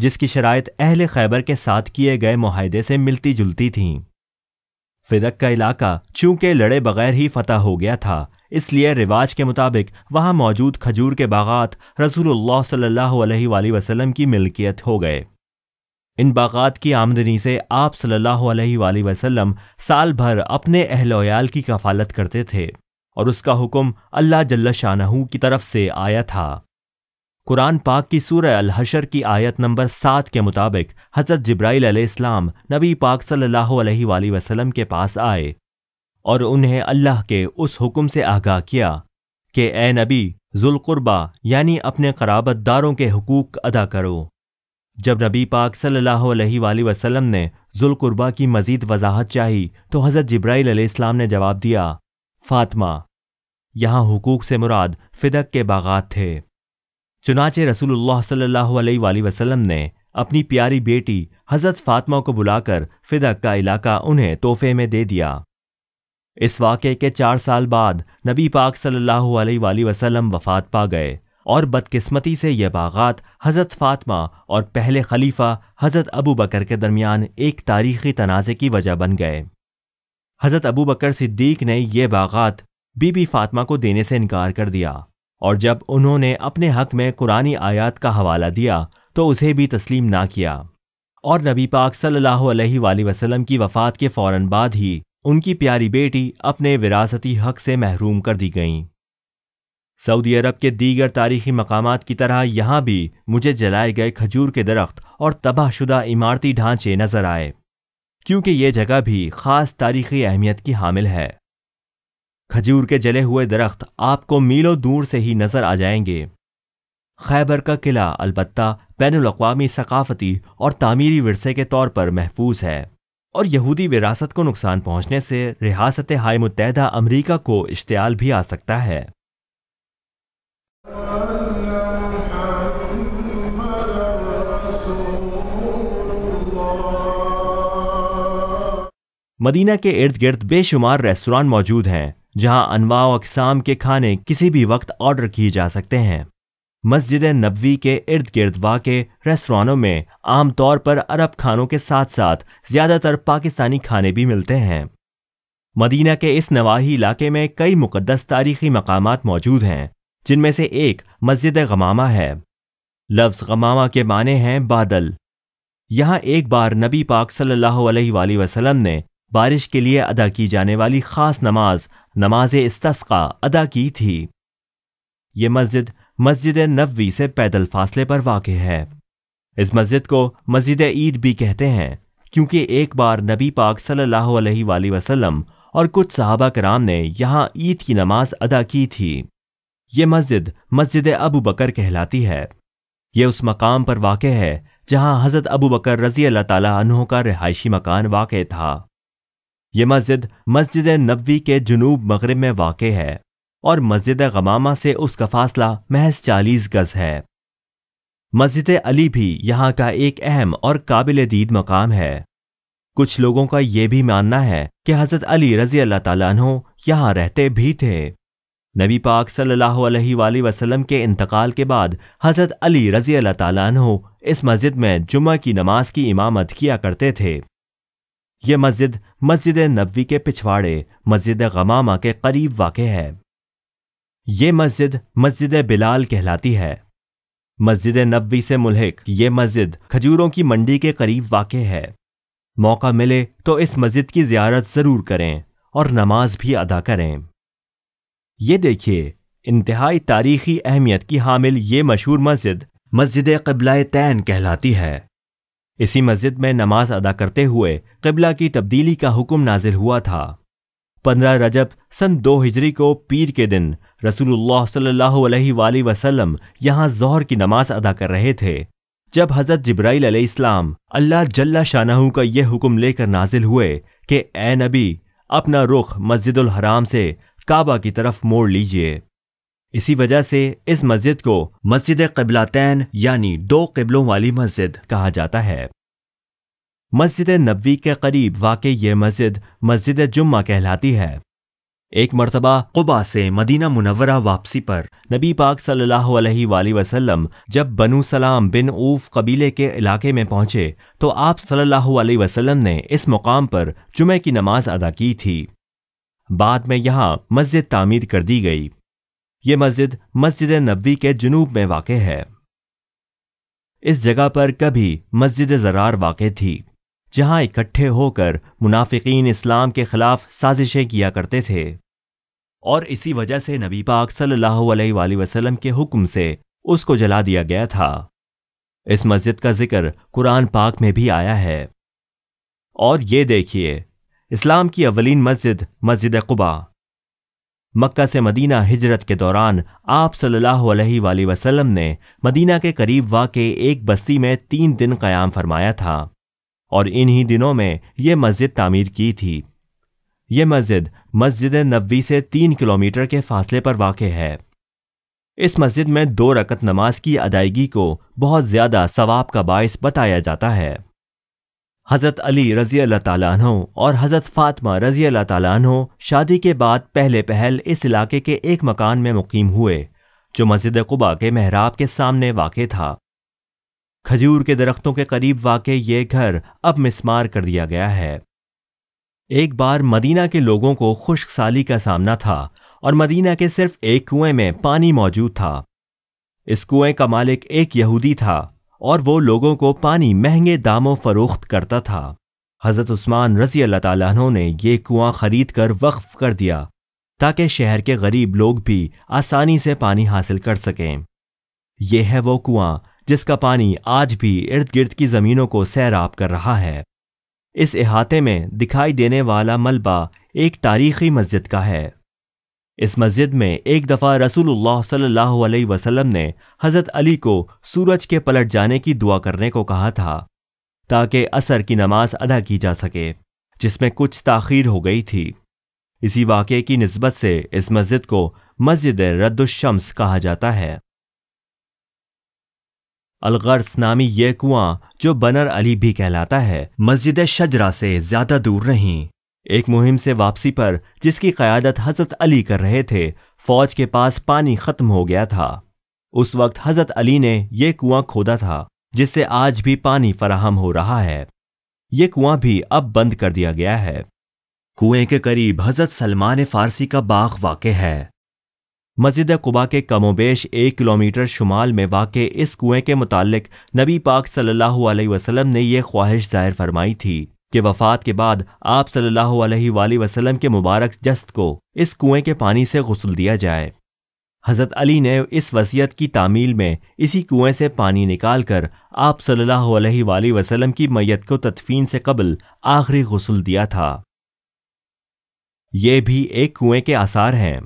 Speaker 2: جس کی شرائط اہل خیبر کے ساتھ کیے گئے معاہدے سے ملتی جلتی تھیں۔ فدق کا علاقہ چونکہ لڑے بغیر ہی فتح ہو گیا تھا، اس لیے رواج کے مطابق وہاں موجود کھجور کے باغات رسول اللہ صلی اللہ علیہ وآلہ وسلم کی ملکیت ہو گئے۔ ان باغات کی آمدنی سے آپ صلی اللہ علیہ وآلہ وسلم سال بھر اپنے اہل و عیال کی کفالت کرتے تھے، اور اس کا حکم اللہ جل شانہ کی طرف سے آیا تھا۔ قرآن پاک کی سورہ الحشر کی آیت نمبر 7 کے مطابق حضرت جبرائیل علیہ السلام نبی پاک صلی اللہ علیہ وآلہ وسلم کے پاس آئے اور انہیں اللہ کے اس حکم سے آگاہ کیا کہ اے نبی، ذوالقربہ یعنی اپنے قرابت داروں کے حقوق ادا کرو۔ جب نبی پاک صلی اللہ علیہ وآلہ وسلم نے ذوالقربہ کی مزید وضاحت چاہی تو حضرت جبرائیل علیہ السلام نے جواب دیا، فاطمہ۔ یہاں حقوق سے مراد فدق کے باغات تھے۔ چنانچہ رسول اللہ صلی اللہ علیہ وآلہ وسلم نے اپنی پیاری بیٹی حضرت فاطمہ کو بلا کر فدق کا علاقہ انہیں تحفے میں دے دیا۔ اس واقعے کے 4 سال بعد نبی پاک صلی اللہ علیہ وآلہ وسلم وفات پا گئے، اور بدقسمتی سے یہ باغات حضرت فاطمہ اور پہلے خلیفہ حضرت ابو بکر کے درمیان ایک تاریخی تنازع کی وجہ بن گئے۔ حضرت ابو بکر صدیق نے یہ باغات بی بی فاطمہ کو دینے سے انکار کر دیا، اور جب انہوں نے اپنے حق میں قرآنی آیات کا حوالہ دیا تو اسے بھی تسلیم نہ کیا، اور نبی پاک صلی اللہ علیہ وآلہ وسلم کی وفات کے فوراً بعد ہی ان کی پیاری بیٹی اپنے وراثتی حق سے محروم کر دی گئیں۔ سعودی عرب کے دیگر تاریخی مقامات کی طرح یہاں بھی مجھے جلائے گئے کھجور کے درخت اور تباہ شدہ عمارتی ڈھانچے نظر آئے، کیونکہ یہ جگہ بھی خاص تاریخی اہمیت کی حامل ہے۔ کھجور کے جلے ہوئے درخت آپ کو میلوں دور سے ہی نظر آ جائیں گے۔ خیبر کا قلعہ البتہ بین الاقوامی ثقافتی اور تعمیری ورثے کے طور پر محفوظ ہے، اور یہودی وراثت کو نقصان پہنچنے سے ریاست ہائے متحدہ امریکہ کو اشتعال بھی آ سکتا ہے۔ مدینہ کے ارد گرد بے شمار ریستوران موجود ہیں جہاں انواع و اقسام کے کھانے کسی بھی وقت آرڈر کیے جا سکتے ہیں۔ مسجد نبوی کے ارد گرد واقع ریستورانوں میں عام طور پر عرب کھانوں کے ساتھ ساتھ زیادہ تر پاکستانی کھانے بھی ملتے ہیں۔ مدینہ کے اس نواحی علاقے میں کئی مقدس تاریخی مقامات موجود ہیں، جن میں سے ایک مسجد غمامہ ہے۔ لفظ غمامہ کے معنی ہیں بادل۔ یہاں ایک بار نبی پاک صلی اللہ علیہ وآلہ وسلم نے بارش کے لیے ادا کی جانے والی خاص نماز استسقاء ادا کی تھی۔ یہ مسجد نبوی سے پیدل فاصلے پر واقع ہے۔ اس مسجد کو مسجد عید بھی کہتے ہیں، کیونکہ ایک بار نبی پاک صلی اللہ علیہ وآلہ وسلم اور کچھ صحابہ کرام نے یہاں عید کی نماز ادا کی تھی۔ یہ مسجد ابو بکر کہلاتی ہے۔ یہ اس مقام پر واقع ہے جہاں حضرت ابو بکر رضی اللہ تعالیٰ عنہ کا رہائشی مکان واقع تھا۔ یہ مسجد نبوی کے جنوب مغرب میں واقع ہے، اور مسجد غمامہ سے اس کا فاصلہ محض 40 گز ہے۔ مسجد علی بھی یہاں کا ایک اہم اور قابل دید مقام ہے۔ کچھ لوگوں کا یہ بھی ماننا ہے کہ حضرت علی رضی اللہ تعالیٰ عنہ یہاں رہتے بھی تھے۔ نبی پاک صلی اللہ علیہ وآلہ وسلم کے انتقال کے بعد حضرت علی رضی اللہ تعالیٰ عنہ اس مسجد میں جمعہ کی نماز کی امامت کیا کرتے تھے۔ یہ مسجد نبوی کے پچھواڑے مسجد غمامہ کے قریب واقع ہے۔ یہ مسجد بلال کہلاتی ہے۔ مسجد نبوی سے ملحق یہ مسجد کھجوروں کی منڈی کے قریب واقع ہے۔ موقع ملے تو اس مسجد کی زیارت ضرور کریں اور نماز بھی ادا کریں۔ یہ دیکھیے، انتہائی تاریخی اہمیت کی حامل یہ مشہور مسجد قبلہ تین کہلاتی ہے۔ اسی مسجد میں نماز ادا کرتے ہوئے قبلہ کی تبدیلی کا حکم نازل ہوا تھا۔ 15 رجب سن 2 ہجری کو پیر کے دن رسول اللہ صلی اللہ علیہ وآلہ وسلم یہاں ظہر کی نماز ادا کر رہے تھے، جب حضرت جبرائیل علیہ السلام اللہ جل شانہ کا یہ حکم لے کر نازل ہوئے کہ اے نبی، اپنا رخ مسجد الحرام سے کعبہ کی طرف موڑ لیجئے۔ اسی وجہ سے اس مسجد کو مسجد قبلتین یعنی 2 قبلوں والی مسجد کہا جاتا ہے۔ مسجد نبوی کے قریب واقع یہ مسجد جمعہ کہلاتی ہے۔ ایک مرتبہ قبا سے مدینہ منورہ واپسی پر نبی پاک صلی اللہ علیہ وآلہ وسلم جب بنو سلام بن اوف قبیلے کے علاقے میں پہنچے تو آپ صلی اللہ علیہ وسلم نے اس مقام پر جمعہ کی نماز ادا کی تھی۔ بعد میں یہاں مسجد تعمیر کر دی گئی۔ یہ مسجد مسجد نبوی کے جنوب میں واقع ہے۔ اس جگہ پر کبھی مسجد زرار واقع تھی، جہاں اکٹھے ہو کر منافقین اسلام کے خلاف سازشیں کیا کرتے تھے، اور اسی وجہ سے نبی پاک صلی اللہ علیہ وآلہ وسلم کے حکم سے اس کو جلا دیا گیا تھا۔ اس مسجد کا ذکر قرآن پاک میں بھی آیا ہے۔ اور یہ دیکھیے، اسلام کی اولین مسجد مسجد قبا، مکہ سے مدینہ ہجرت کے دوران آپ صلی اللہ علیہ وآلہ وسلم نے مدینہ کے قریب واقع ایک بستی میں 3 دن قیام فرمایا تھا، اور انہی دنوں میں یہ مسجد تعمیر کی تھی۔ یہ مسجد مسجد نبوی سے 3 کلومیٹر کے فاصلے پر واقع ہے۔ اس مسجد میں 2 رکعت نماز کی ادائیگی کو بہت زیادہ ثواب کا باعث بتایا جاتا ہے۔ حضرت علی رضی اللہ تعالیٰ عنہ اور حضرت فاطمہ رضی اللہ تعالیٰ عنہ شادی کے بعد پہلے پہل اس علاقے کے ایک مکان میں مقیم ہوئے جو مسجد قبا کے محراب کے سامنے واقع تھا۔ کھجور کے درختوں کے قریب واقع یہ گھر اب مسمار کر دیا گیا ہے۔ ایک بار مدینہ کے لوگوں کو خشک سالی کا سامنا تھا اور مدینہ کے صرف ایک کنویں میں پانی موجود تھا۔ اس کنویں کا مالک ایک یہودی تھا اور وہ لوگوں کو پانی مہنگے داموں فروخت کرتا تھا۔ حضرت عثمان رضی اللہ تعالیٰ عنہ نے یہ کنواں خرید کر وقف کر دیا تاکہ شہر کے غریب لوگ بھی آسانی سے پانی حاصل کر سکیں۔ یہ ہے وہ کنواں جس کا پانی آج بھی ارد گرد کی زمینوں کو سیراب کر رہا ہے۔ اس احاطے میں دکھائی دینے والا ملبہ ایک تاریخی مسجد کا ہے۔ اس مسجد میں ایک دفعہ رسول اللہ صلی اللہ علیہ وسلم نے حضرت علی کو سورج کے پلٹ جانے کی دعا کرنے کو کہا تھا تاکہ عصر کی نماز ادا کی جا سکے، جس میں کچھ تاخیر ہو گئی تھی۔ اسی واقعے کی نسبت سے اس مسجد کو مسجد رد الشمس کہا جاتا ہے۔ الغرس نامی یہ کنواں جو بنر علی بھی کہلاتا ہے، مسجد شجرہ سے زیادہ دور نہیں۔ ایک مہم سے واپسی پر جس کی قیادت حضرت علی کر رہے تھے، فوج کے پاس پانی ختم ہو گیا تھا۔ اس وقت حضرت علی نے یہ کنواں کھودا تھا جس سے آج بھی پانی فراہم ہو رہا ہے۔ یہ کنواں بھی اب بند کر دیا گیا ہے۔ کنویں کے قریب حضرت سلمان فارسی کا باغ واقع ہے۔ مسجد قبا کے کم و بیش 1 کلومیٹر شمال میں واقع اس کنویں کے متعلق نبی پاک صلی اللہ علیہ وسلم نے یہ خواہش ظاہر فرمائی تھی کہ وفات کے بعد آپ صلی اللہ علیہ وآلہ وسلم کے مبارک جسد کو اس کنویں کے پانی سے غسل دیا جائے۔ حضرت علی نے اس وصیت کی تعمیل میں اسی کنویں سے پانی نکال کر آپ صلی اللہ علیہ وآلہ وسلم کی میت کو تدفین سے قبل آخری غسل دیا تھا۔ یہ بھی ایک کنویں کے آثار ہیں۔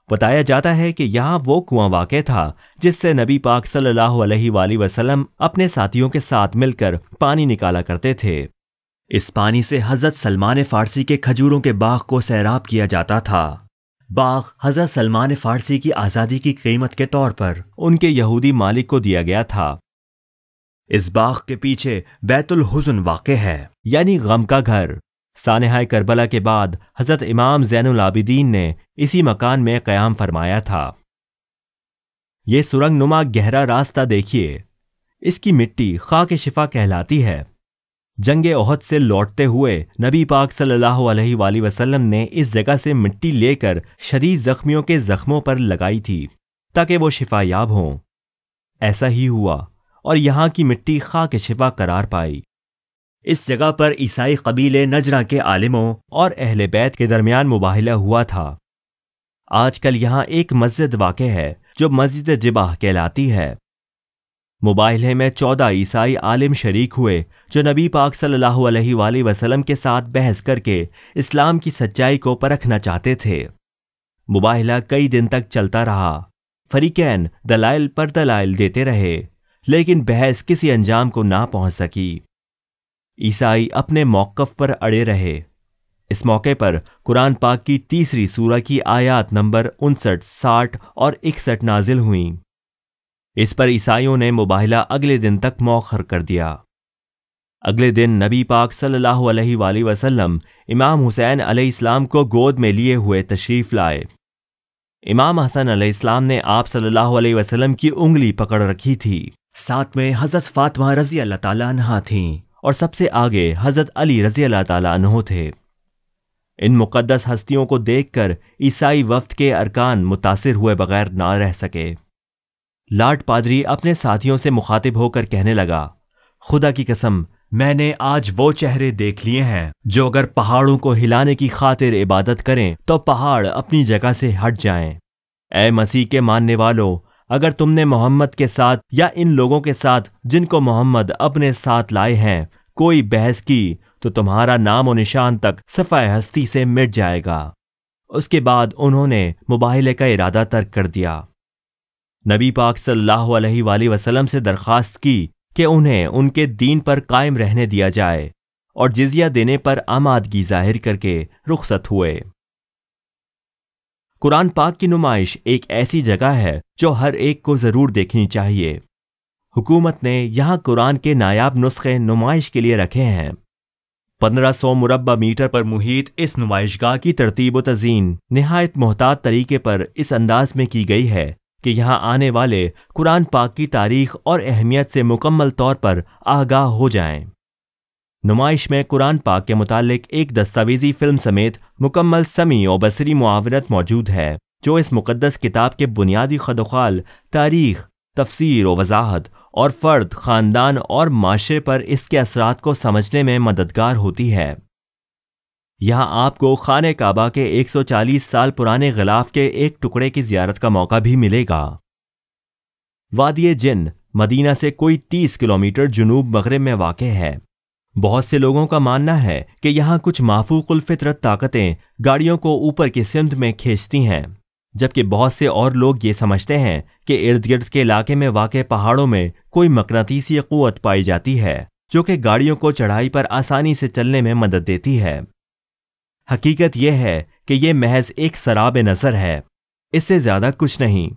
Speaker 2: بتایا جاتا ہے کہ یہاں وہ کنواں واقع تھا جس سے نبی پاک صلی اللہ علیہ وآلہ وسلم اپنے ساتھیوں کے ساتھ مل کر پانی نکالا کرتے تھے۔ اس پانی سے حضرت سلمان فارسی کے کھجوروں کے باغ کو سیراب کیا جاتا تھا۔ باغ حضرت سلمان فارسی کی آزادی کی قیمت کے طور پر ان کے یہودی مالک کو دیا گیا تھا۔ اس باغ کے پیچھے بیت الحزن واقع ہے، یعنی غم کا گھر۔ سانحہ کربلا کے بعد حضرت امام زین العابدین نے اسی مکان میں قیام فرمایا تھا۔ یہ سرنگ نما گہرا راستہ دیکھیے، اس کی مٹی خاک شفا کہلاتی ہے۔ جنگ احد سے لوٹتے ہوئے نبی پاک صلی اللہ علیہ وآلہ وسلم نے اس جگہ سے مٹی لے کر شدید زخمیوں کے زخموں پر لگائی تھی تاکہ وہ شفا یاب ہوں۔ ایسا ہی ہوا اور یہاں کی مٹی خاک شفا قرار پائی۔ اس جگہ پر عیسائی قبیلے نجران کے عالموں اور اہل بیت کے درمیان مباہلہ ہوا تھا۔ آج کل یہاں ایک مسجد واقع ہے جو مسجد جباہ کہلاتی ہے۔ مباہلے میں 14 عیسائی عالم شریک ہوئے جو نبی پاک صلی اللہ علیہ وآلہ وسلم کے ساتھ بحث کر کے اسلام کی سچائی کو پرکھنا چاہتے تھے۔ مباہلہ کئی دن تک چلتا رہا۔ فریقین دلائل پر دلائل دیتے رہے، لیکن بحث کسی انجام کو نہ پہنچ سکی۔ عیسائی اپنے موقف پر اڑے رہے۔ اس موقع پر قرآن پاک کی 3 سورہ کی آیات نمبر 59، 60 اور 61 نازل ہوئیں۔ اس پر عیسائیوں نے مباہلہ اگلے دن تک مؤخر کر دیا۔ اگلے دن نبی پاک صلی اللہ علیہ وآلہ وسلم امام حسین علیہ السلام کو گود میں لیے ہوئے تشریف لائے۔ امام حسن علیہ السلام نے آپ صلی اللہ علیہ وسلم کی انگلی پکڑ رکھی تھی۔ ساتھ میں حضرت فاطمہ رضی اللہ تعالیٰ عنہا تھیں اور سب سے آگے حضرت علی رضی اللہ تعالیٰ عنہ تھے۔ ان مقدس ہستیوں کو دیکھ کر عیسائی وفد کے ارکان متاثر ہوئے بغیر نہ رہ سکے۔ لاٹ پادری اپنے ساتھیوں سے مخاطب ہو کر کہنے لگا، خدا کی قسم، میں نے آج وہ چہرے دیکھ لیے ہیں جو اگر پہاڑوں کو ہلانے کی خاطر عبادت کریں تو پہاڑ اپنی جگہ سے ہٹ جائیں۔ اے مسیح کے ماننے والوں، اگر تم نے محمد کے ساتھ یا ان لوگوں کے ساتھ جن کو محمد اپنے ساتھ لائے ہیں کوئی بحث کی تو تمہارا نام و نشان تک صفحہ ہستی سے مٹ جائے گا۔ اس کے بعد انہوں نے مباہلے کا ارادہ ترک کر دیا۔ نبی پاک صلی اللہ علیہ وآلہ وسلم سے درخواست کی کہ انہیں ان کے دین پر قائم رہنے دیا جائے اور جزیہ دینے پر آمادگی ظاہر کر کے رخصت ہوئے۔ قرآن پاک کی نمائش ایک ایسی جگہ ہے جو ہر ایک کو ضرور دیکھنی چاہیے۔ حکومت نے یہاں قرآن کے نایاب نسخے نمائش کے لیے رکھے ہیں۔ 1500 مربع میٹر پر محیط اس نمائش گاہ کی ترتیب و تزئین نہایت محتاط طریقے پر اس انداز میں کی گئی ہے کہ یہاں آنے والے قرآن پاک کی تاریخ اور اہمیت سے مکمل طور پر آگاہ ہو جائیں۔ نمائش میں قرآن پاک کے متعلق ایک دستاویزی فلم سمیت مکمل سمعی و بصری معاونت موجود ہے جو اس مقدس کتاب کے بنیادی خد و خال، تاریخ، تفسیر و وضاحت اور فرد، خاندان اور معاشرے پر اس کے اثرات کو سمجھنے میں مددگار ہوتی ہے۔ یہاں آپ کو خانہ کعبہ کے 140 سال پرانے غلاف کے ایک ٹکڑے کی زیارت کا موقع بھی ملے گا۔ وادی جن مدینہ سے کوئی 30 کلومیٹر جنوب مغرب میں واقع ہے۔ بہت سے لوگوں کا ماننا ہے کہ یہاں کچھ مافوق الفطرت طاقتیں گاڑیوں کو اوپر کی سمت میں کھینچتی ہیں، جبکہ بہت سے اور لوگ یہ سمجھتے ہیں کہ ارد گرد کے علاقے میں واقع پہاڑوں میں کوئی مقناطیسی قوت پائی جاتی ہے جو کہ گاڑیوں کو چڑھائی پر آسانی سے چلنے میں مدد دیتی ہے۔ حقیقت یہ ہے کہ یہ محض ایک سراب نظر ہے، اس سے زیادہ کچھ نہیں۔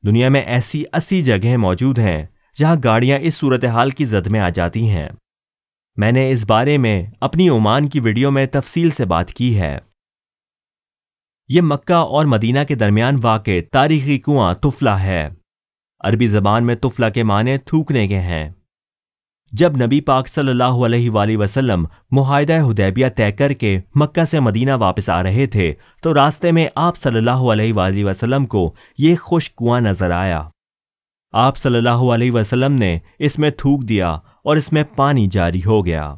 Speaker 2: دنیا میں ایسی 80 جگہیں موجود ہیں جہاں گاڑیاں اس صورتحال کی زد میں آ جاتی ہیں۔ میں نے اس بارے میں اپنی عمان کی ویڈیو میں تفصیل سے بات کی ہے۔ یہ مکہ اور مدینہ کے درمیان واقع تاریخی کنواں طفلہ ہے۔ عربی زبان میں طفلہ کے معنی تھوکنے کے ہیں۔ جب نبی پاک صلی اللہ علیہ وآلہ وسلم معاہدہ حدیبیہ طے کر کے مکہ سے مدینہ واپس آ رہے تھے تو راستے میں آپ صلی اللہ علیہ وآلہ وسلم کو یہ خشک کنواں نظر آیا۔ آپ صلی اللہ علیہ وسلم نے اس میں تھوک دیا اور اس میں پانی جاری ہو گیا۔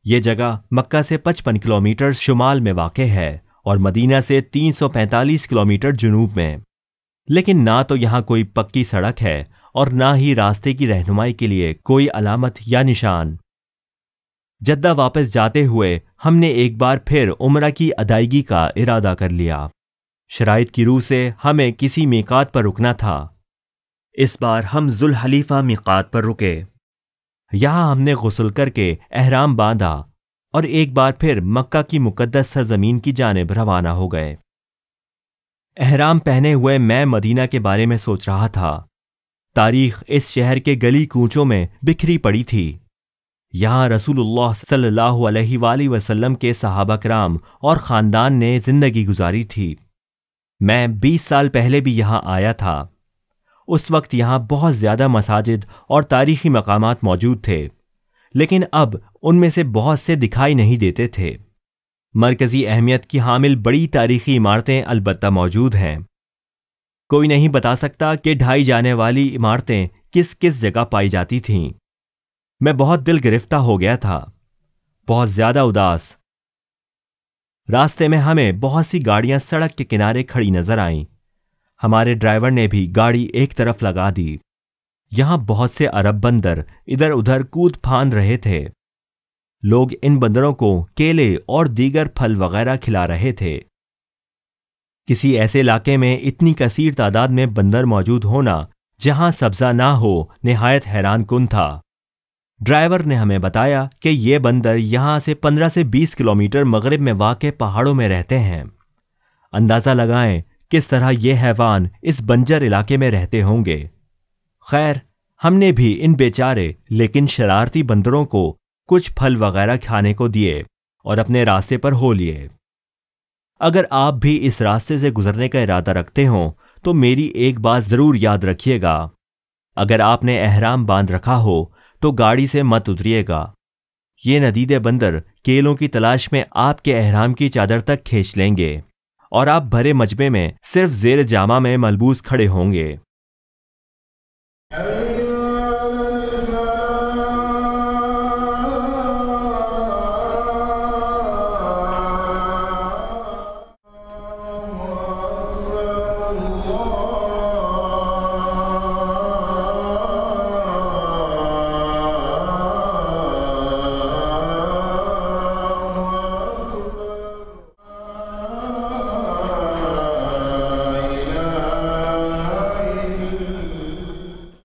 Speaker 2: یہ جگہ مکہ سے 55 کلومیٹر شمال میں واقع ہے اور مدینہ سے 345 کلومیٹر جنوب میں، لیکن نہ تو یہاں کوئی پکی سڑک ہے اور نہ ہی راستے کی رہنمائی کے لیے کوئی علامت یا نشان۔ جدہ واپس جاتے ہوئے ہم نے ایک بار پھر عمرہ کی ادائیگی کا ارادہ کر لیا۔ شرائط کی روح سے ہمیں کسی میقات پر رکنا تھا۔ اس بار ہم ذوالحلیفہ میقات پر رکے۔ یہاں ہم نے غسل کر کے احرام باندھا اور ایک بار پھر مکہ کی مقدس سرزمین کی جانب روانہ ہو گئے۔ احرام پہنے ہوئے میں مدینہ کے بارے میں سوچ رہا تھا۔ تاریخ اس شہر کے گلی کوچوں میں بکھری پڑی تھی۔ یہاں رسول اللہ صلی اللہ علیہ وآلہ وسلم کے صحابہ کرام اور خاندان نے زندگی گزاری تھی۔ میں 20 سال پہلے بھی یہاں آیا تھا۔ اس وقت یہاں بہت زیادہ مساجد اور تاریخی مقامات موجود تھے، لیکن اب ان میں سے بہت سے دکھائی نہیں دیتے تھے۔ مرکزی اہمیت کی حامل بڑی تاریخی عمارتیں البتہ موجود ہیں۔ کوئی نہیں بتا سکتا کہ ڈھائی جانے والی عمارتیں کس کس جگہ پائی جاتی تھیں۔ میں بہت دل گرفتہ ہو گیا تھا، بہت زیادہ اداس۔ راستے میں ہمیں بہت سی گاڑیاں سڑک کے کنارے کھڑی نظر آئیں۔ ہمارے ڈرائیور نے بھی گاڑی ایک طرف لگا دی۔ یہاں بہت سے عرب بندر ادھر ادھر کود پھاند رہے تھے۔ لوگ ان بندروں کو کیلے اور دیگر پھل وغیرہ کھلا رہے تھے۔ کسی ایسے علاقے میں اتنی کثیر تعداد میں بندر موجود ہونا جہاں سبزہ نہ ہو نہایت حیران کن تھا۔ ڈرائیور نے ہمیں بتایا کہ یہ بندر یہاں سے 15 سے 20 کلومیٹر مغرب میں واقع پہاڑوں میں رہتے ہیں۔ اندازہ لگائیں کس طرح یہ حیوان اس بنجر علاقے میں رہتے ہوں گے۔ خیر، ہم نے بھی ان بیچارے لیکن شرارتی بندروں کو کچھ پھل وغیرہ کھانے کو دیے اور اپنے راستے پر ہو لیے۔ اگر آپ بھی اس راستے سے گزرنے کا ارادہ رکھتے ہوں تو میری ایک بات ضرور یاد رکھیے گا، اگر آپ نے احرام باندھ رکھا ہو تو گاڑی سے مت اتریے گا۔ یہ ندیدے بندر کیلوں کی تلاش میں آپ کے احرام کی چادر تک کھینچ لیں گے اور آپ بھرے مجمع میں صرف زیر جامہ میں ملبوس کھڑے ہوں گے۔